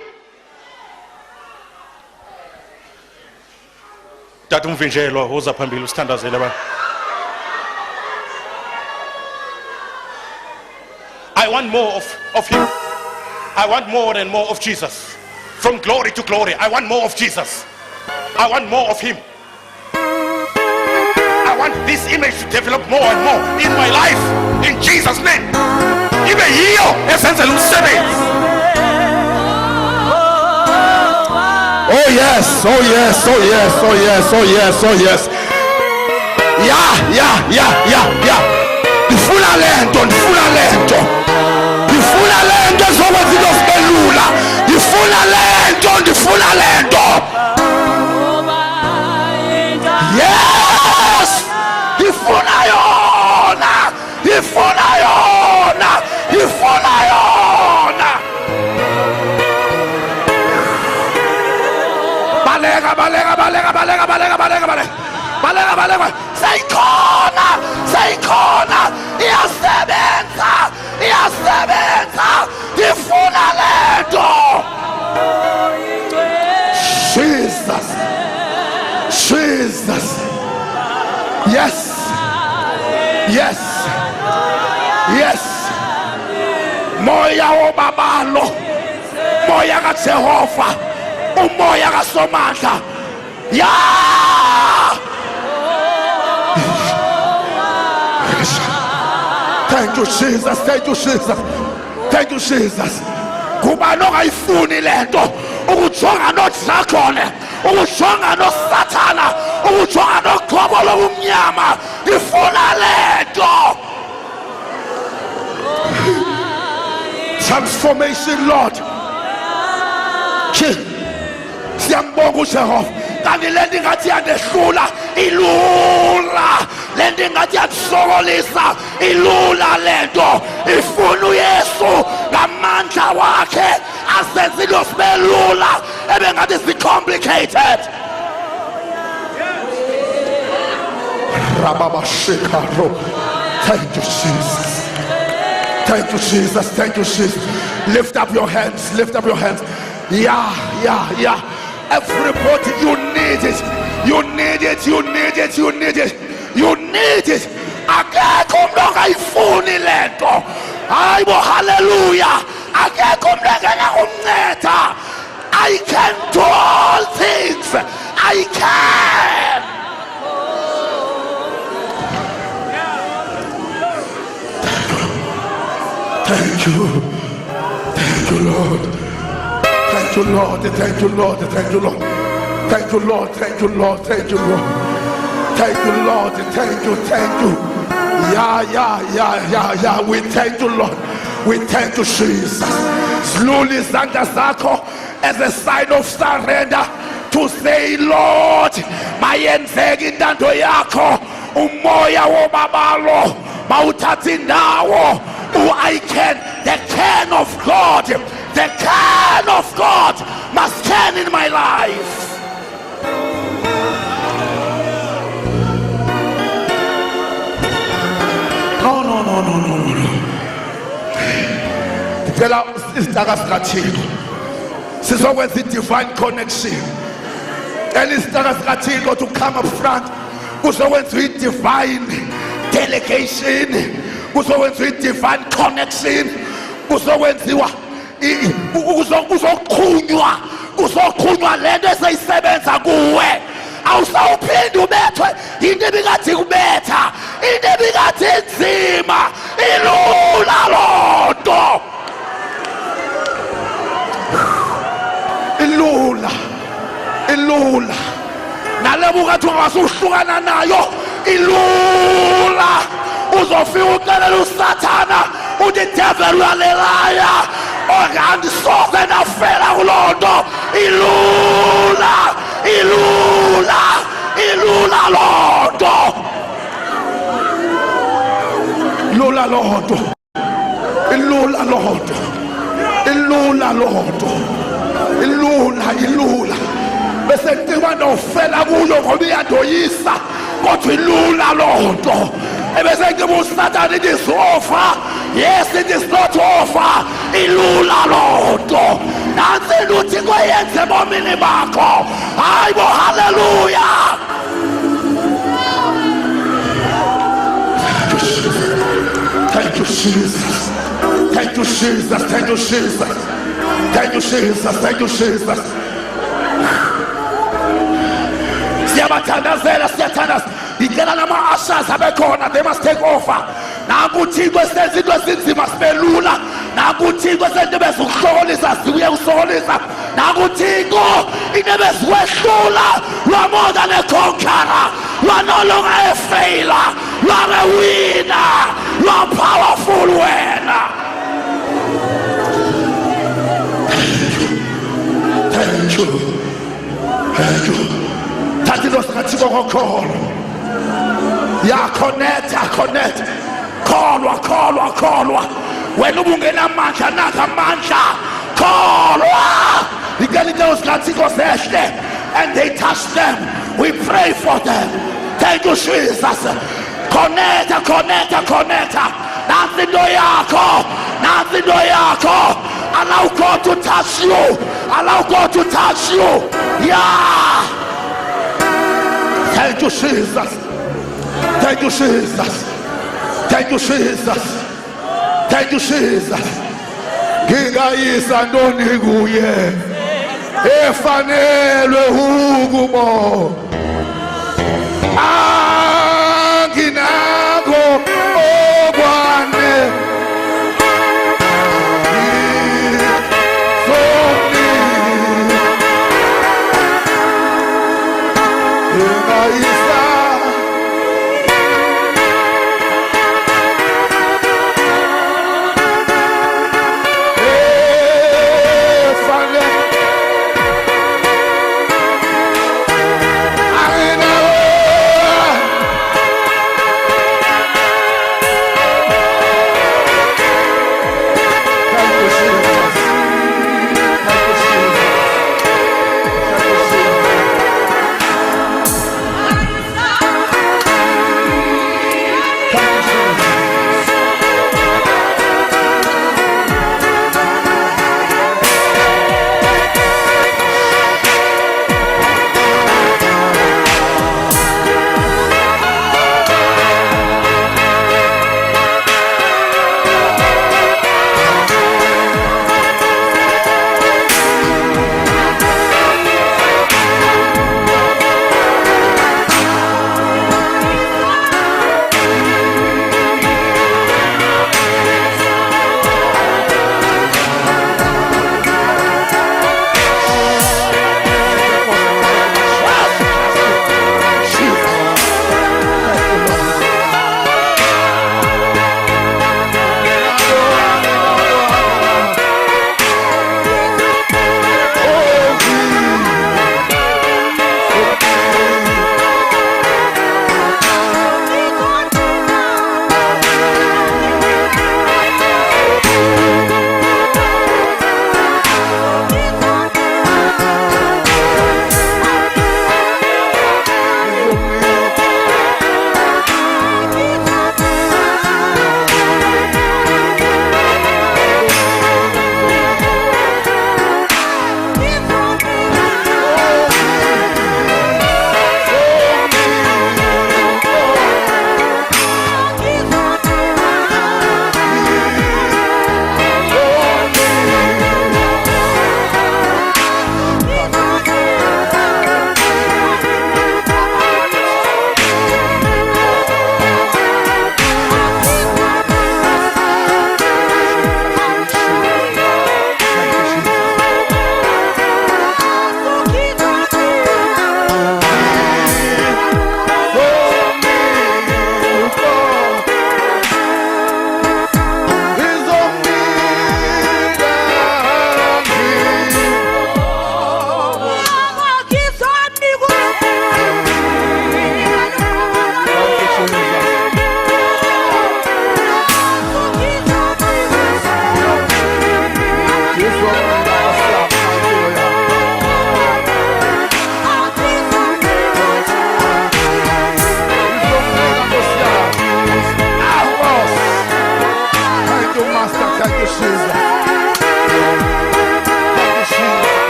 Tata umvinjelo uza phambili usithandazele ba. I want more of him. I want more and more of Jesus. From glory to glory. I want more of Jesus. I want more of him. I want this image to develop more and more in my life. In Jesus' name. Ibe yiyo esenzela umsebenzi. Oh yes, oh yes, oh yes, oh yes, oh yes, oh yes. Yeah. Ndifuna lento. Ndifuna lento zokwenza into zibelula. Ndifuna lento. Yes! Ndifuna yona. Balega. Sayikhona. Iyasebenza. Ndifuna lento. Jesus. Yes. Moya wobabalo. Moya kaJehova. Umoya kaSomandla. Yeah! Thank you, Jesus. Kuba nongayifuni lento ukujonga nothi zakhona ukujonga noSathana, ukujonga noqobo lobumnyama. Ngifuna lento. Transformation, Lord. Siyambonga uJehova. Kanti lento ingathi yandehlula ilula, lento ingathi yandisokolisa ilula lento. Ifuna uYesu ngamandla wakhe asenze into sibe lula ebengathi si-complicated. Rababashikaro. Thank you, Jesus. Thank you, Jesus. Thank you, Jesus. Lift up your hands. Lift up your hands. Yeah. Everybody, you need it. You need it. You need it. You need it. You need it. Akekho umuntu ongayifuni lento. Hayibo, hallelujah. Akekho umuntu engeke kumnceda. I can do all things. I can. Thank you. Thank you, Lord. Thank you, Lord. Thank you, Lord. Thank you, Lord. Thank you, Lord. Thank you, Lord. Thank you, Lord. Thank you, Lord. Thank you. Thank you. Yeah. We thank you, Lord. We thank you, Jesus. Slowly zanda zakho as a sign of surrender to say, Lord, mayenzeke intando yakho. Umoya wobabalo mawuthatha indawo. I can, the can of God, the can of God must can in my life. No. Phela isitaka sikaThixo sizokwenza i-divine connection, and isitaka sikaThixo to come up front kuzokwenza i-divine delegation, kuzokwenza i-divine connection, kuzokwenziwa kuzoqhunywa lento eseyisebenza kuwe. Awusawuphinde ubethwe into ebikade kubetha, into ebikade nzima. Ilula lonto, ilula nalebo kathi ungasuhlukana nayo ilula. Uzofika ucelela uSathana uthi devil uyalelaya ongandisoze nafela kulonto. Ilula lonto, ilula bese ngiba nofela kuyo ngoba iyandoyisa, kodwa ilula lonto. Ebese ngiba uSathana, it is over. Yes, it is not over. Ilula lonto. Nansi luthi koyenze bomini bakho. Hayibo, hallelujah. Thank you, Jesus. Thank you, Jesus. Thank you, Jesus. Thank you, Jesus. Thank you, Jesus. Siyathandazela. Ngicela nama-ushers abekhona, they must take over. Nanku uThixo esenza into ezinzima sibe lula. Nanku uThixo esenza into ebezikuhlolisa sibuye kusolisa. Nanku uThixo into ebezikwehlula. You are more than a conqueror. You are no longer a failure. You are a winner. You are powerful winner. Thank you. Thathi lo sikaThixo kokholo. Ya connect. Kholwa. Wena ubungenamandla nakho amandla. Kholwa. Ngicela into sikaThixo sehle and they touch them. We pray for them. Thank you, Jesus. Connect. Nansi into yakho. Allow God to touch you. Yeah. Thank you, Jesus. Ngingayisa ntoni kuye efanelwe ukubo. Anginakho okwane.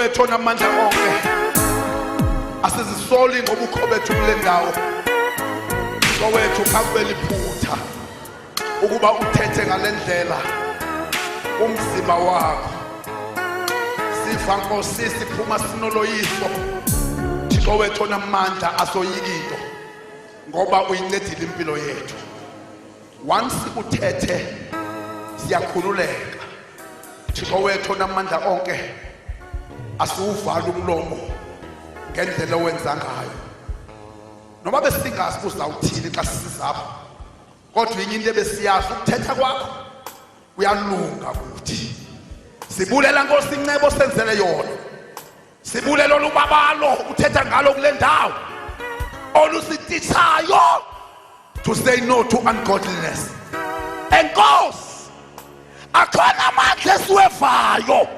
wethu onamandla onke, asizisoli ngobukho bethu kule ndawo. Thixo wethu kakubeli phutha ukuba uthethe ngale ndlela umzimba wakho. Sifa Nkosi siphuma sinoloyiso. Thixo wethu onamandla asoyikito ngoba uyincedile impilo yethu. Once uthethe siyakhululeka. Thixo wethu onamandla onke, asiwuvala umlomo ngendlela owenza ngayo. Noma besingazi uzawuthini xa sisizapha, kodwa inye into ebesiyazi ukuthetha kwakho uyalunga kuthi. Sibulela Nkosi incebo senzele yona. Sibulela olubabalo uthetha ngalo kule ndawo olusititshayo to say no to ungodliness. Enkosi akhona amandla esiwevayo,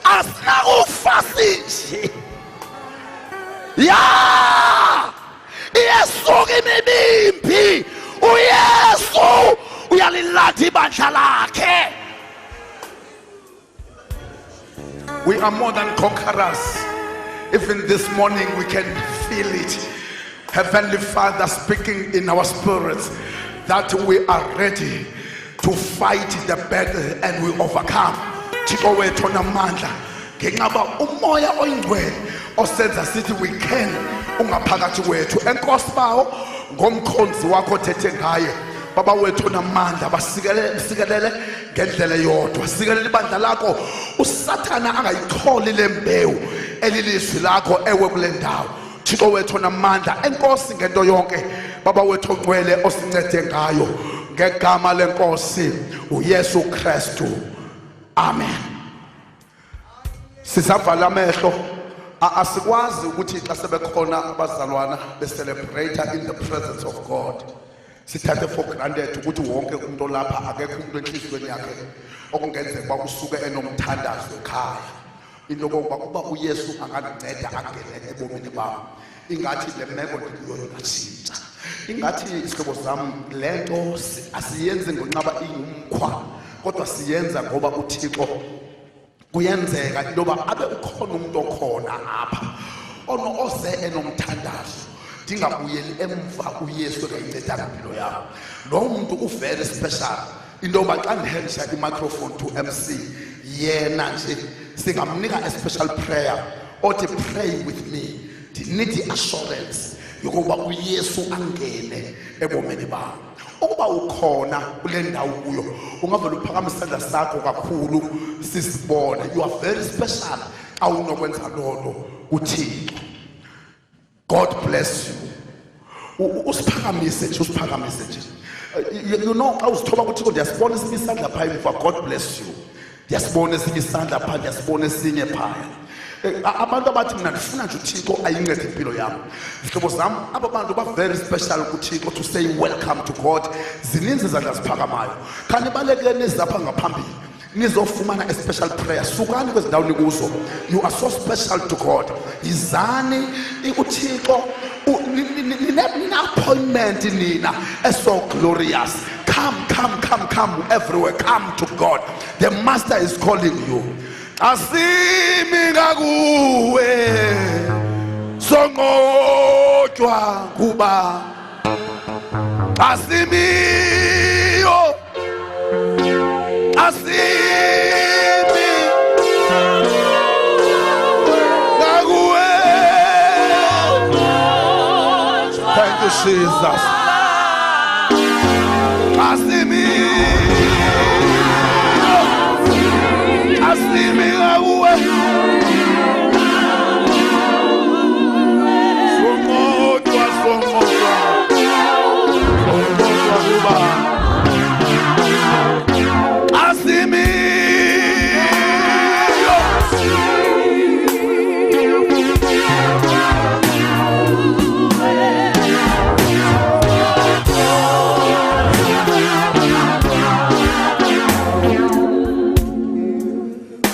asinakufa sinje. Ya iyesuka imibimbi, uYesu uyalilanda ibandla lakhe. We are more than conquerors. Even this morning we can feel it. Heavenly Father speaking in our spirits that we are ready to fight the battle and we overcome. Thixo wethu onamandla, ngenqaba umoya oyingcwele osenza sithi we can ungaphakathi kwethu. Enkosi bawo ngomkhonzi wakho othethe ngaye, baba wethu onamandla, basikelele ngendlela yodwa. Sikelele ibandla lakho usathana angayitholi le mbewu elilizwi lakho ewe kule ndawo. Thixo wethu onamandla, enkosi ngento yonke baba wethu ongcwele osincede ngayo, ngegama lenkosi uYesu Kristu, amen. Sisavala amehlo, asikwazi ukuthi xa sebekhona abazalwana becelebrate in the presence of God. Sithathe for granted ukuthi wonke umuntu olapha akekho umuntu enhlizweni yakhe okungenzeka ukuba usuke enomthandazo ekhaya. Into kokuba kuba uYesu anganceda angene ebomini bami, ingathi le meko ndiyo ingatshintsha. Ingathi isihlobo sami lento asiyenze ngonqaba ingumkhwa, kodwa siyenza ngoba uThixo kuyenzeka into yoba abe ukhona umuntu okhona apha oze enomthandazo. Ndingabuyeli emva uYesu eyinceda impilo yami. Lo muntu very special. Into yoba xa ndihendisha i-microphone to MC, yena nje singamnika a special prayer othi pray with me. Ndinid i-assurance yokuba uYesu angene ebomini bami. Ukuba ukhona kule ndawo kuyo, ungavela uphakamise isandla sakho kakhulu sisibone. You are very special xa unokwenza lolo uThixo. God bless you. Usiphakamise nje, usiphakamise nje. You know, xa uzithoba kuThixo ndiyasibona esinye isandla phaya emva. God bless you. Ndiyasibona esinye isandla phaya, ndiyasibona esinye phaya. Abantu abathi mina ndifuna nje uThixo ayincede impilo yami. Zihlobo zami, aba bantu ba very special kuThixo to say welcome to God. Zininzi izandla ziphakamayo. Khani baleke nizapha ngaphambili nizofumana a special prayer. Sukani kwezindawo nikuzo. You are so special to God. Izani uThixo nina appointment nina so glorious. Come everywhere. Come to God. The Master is calling you. Asimi ngakuwe songodwa kuba asimiyo asimi ngakuwe. Thank you Jesus. Asimi ngakuwe songodwa kuba asimiyo.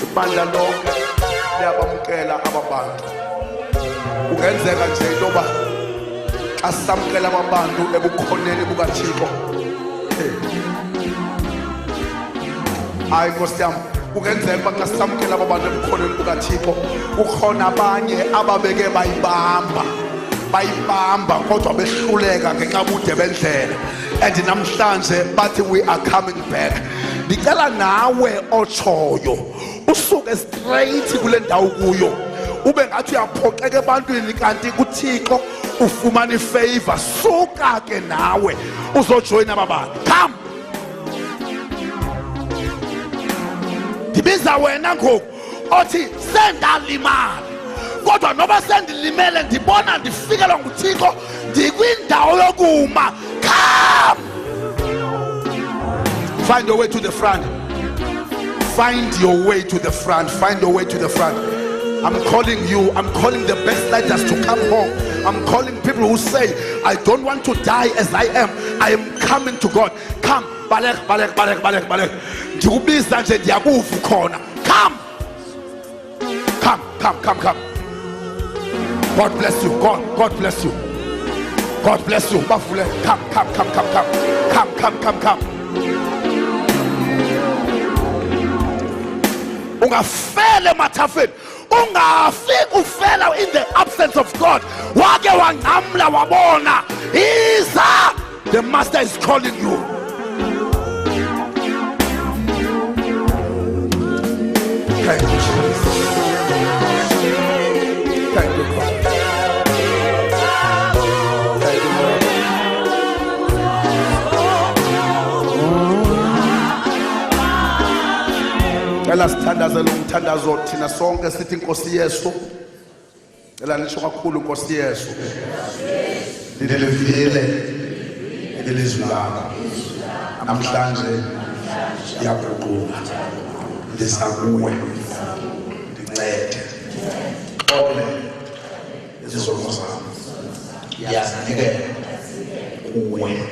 Ibandla lonke liyabamkela ababantu. Kungenzeka nje into yoba xa samkela ababantu ebukhoneni bukaThixo, hayi Nkosi yami, Kungenzeka xa samkela abantu emkhonweni kukaThixo ukhona abanye ababeke bayibamba kodwa behluleka ngenxa yobude bendlela, and namhlanje bathi we are coming back. Ndicela nawe otshoyo usuke straight kule ndawo kuyo, ube ngathi uyaphoxeka ebantwini kanti kuThixo ufumana ifavor. Suka ke nawe uzojoyina aba bantu. Come, ndibiza wena ngoku othi sendalimala, kodwa noba sendilimele ndibona ndifikelwa nguThixo ndikwindawo yokuma. Come, find your way to the front. Find your way to the front. Find your way to the front. I'm calling you. I'm calling the best lighters to come home. I'm calling people who say, I don't want to die as I am. I am coming to God. Come. Balek. Ndikubiza nje ndiyakuva khona. Come. Come. God bless you. God bless you. God bless you. Bafule. Come. Ungafele mathafeni, ungafiki ufela in the absence of God. Wake wangamla wabona iza. The master is calling you. Thank you, Jesus. Thank you, God. Thank you, God. Ela sithandazela umthandazo thina sonke sithi Nkosi Yesu. Ela nisho kakhulu Nkosi Yesu. Lilivile ilizwi lakho. Namhlanje yakuquka. Ndisakuwe. Ndincede. Ohle izizono zami. Yazinikela kuwe.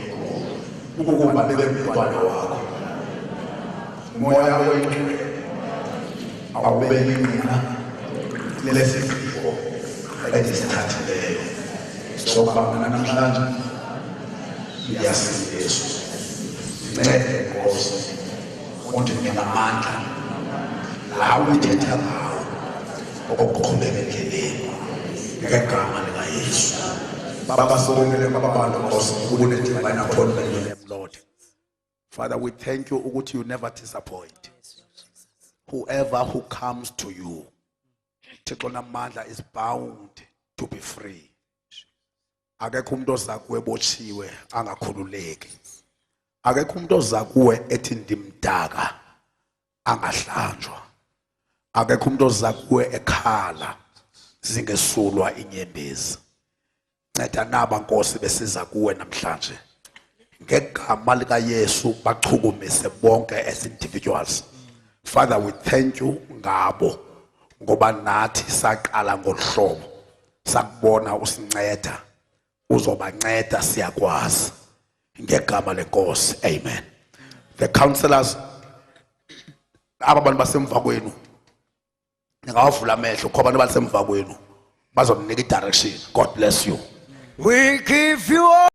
Ukuba bebe umntwana wakho. Moya wethu awubeli mina lesi sifo esithathileyo sokuba namhlanje yasiza Yesu. Ncede Nkosi undinika amandla lawo uthetha ngawo okuqhubeka endleleni ngegama lika Yesu. Baba sobongele abantu Nkosi ukunethemba nakhona name Lord. Father, we thank you ukuthi you never disappoint. Whoever who comes to you, Thixo namandla, is bound to be free. Akekho umuntu oza kuwe ebotshiwe angakhululeki. Akekho umuntu oza kuwe ethi ndimdaka angahlanjwa. Akekho umuntu oza kuwe ekhala zingesulwa inyembezi. Nceda naba Nkosi besiza kuwe namhlanje. Ngegama lika Yesu bachukumise bonke as individuals. Father, we thank you ngabo ngoba nathi saqala ngohlobo sakubona usinceda uzobanceda siyakwazi ngegama lenkosi. Amen. The counselors ababantu basemva kwenu ngawavula amehlo khoba abantu basemva kwenu bazomnika i direction. God bless you. We give you all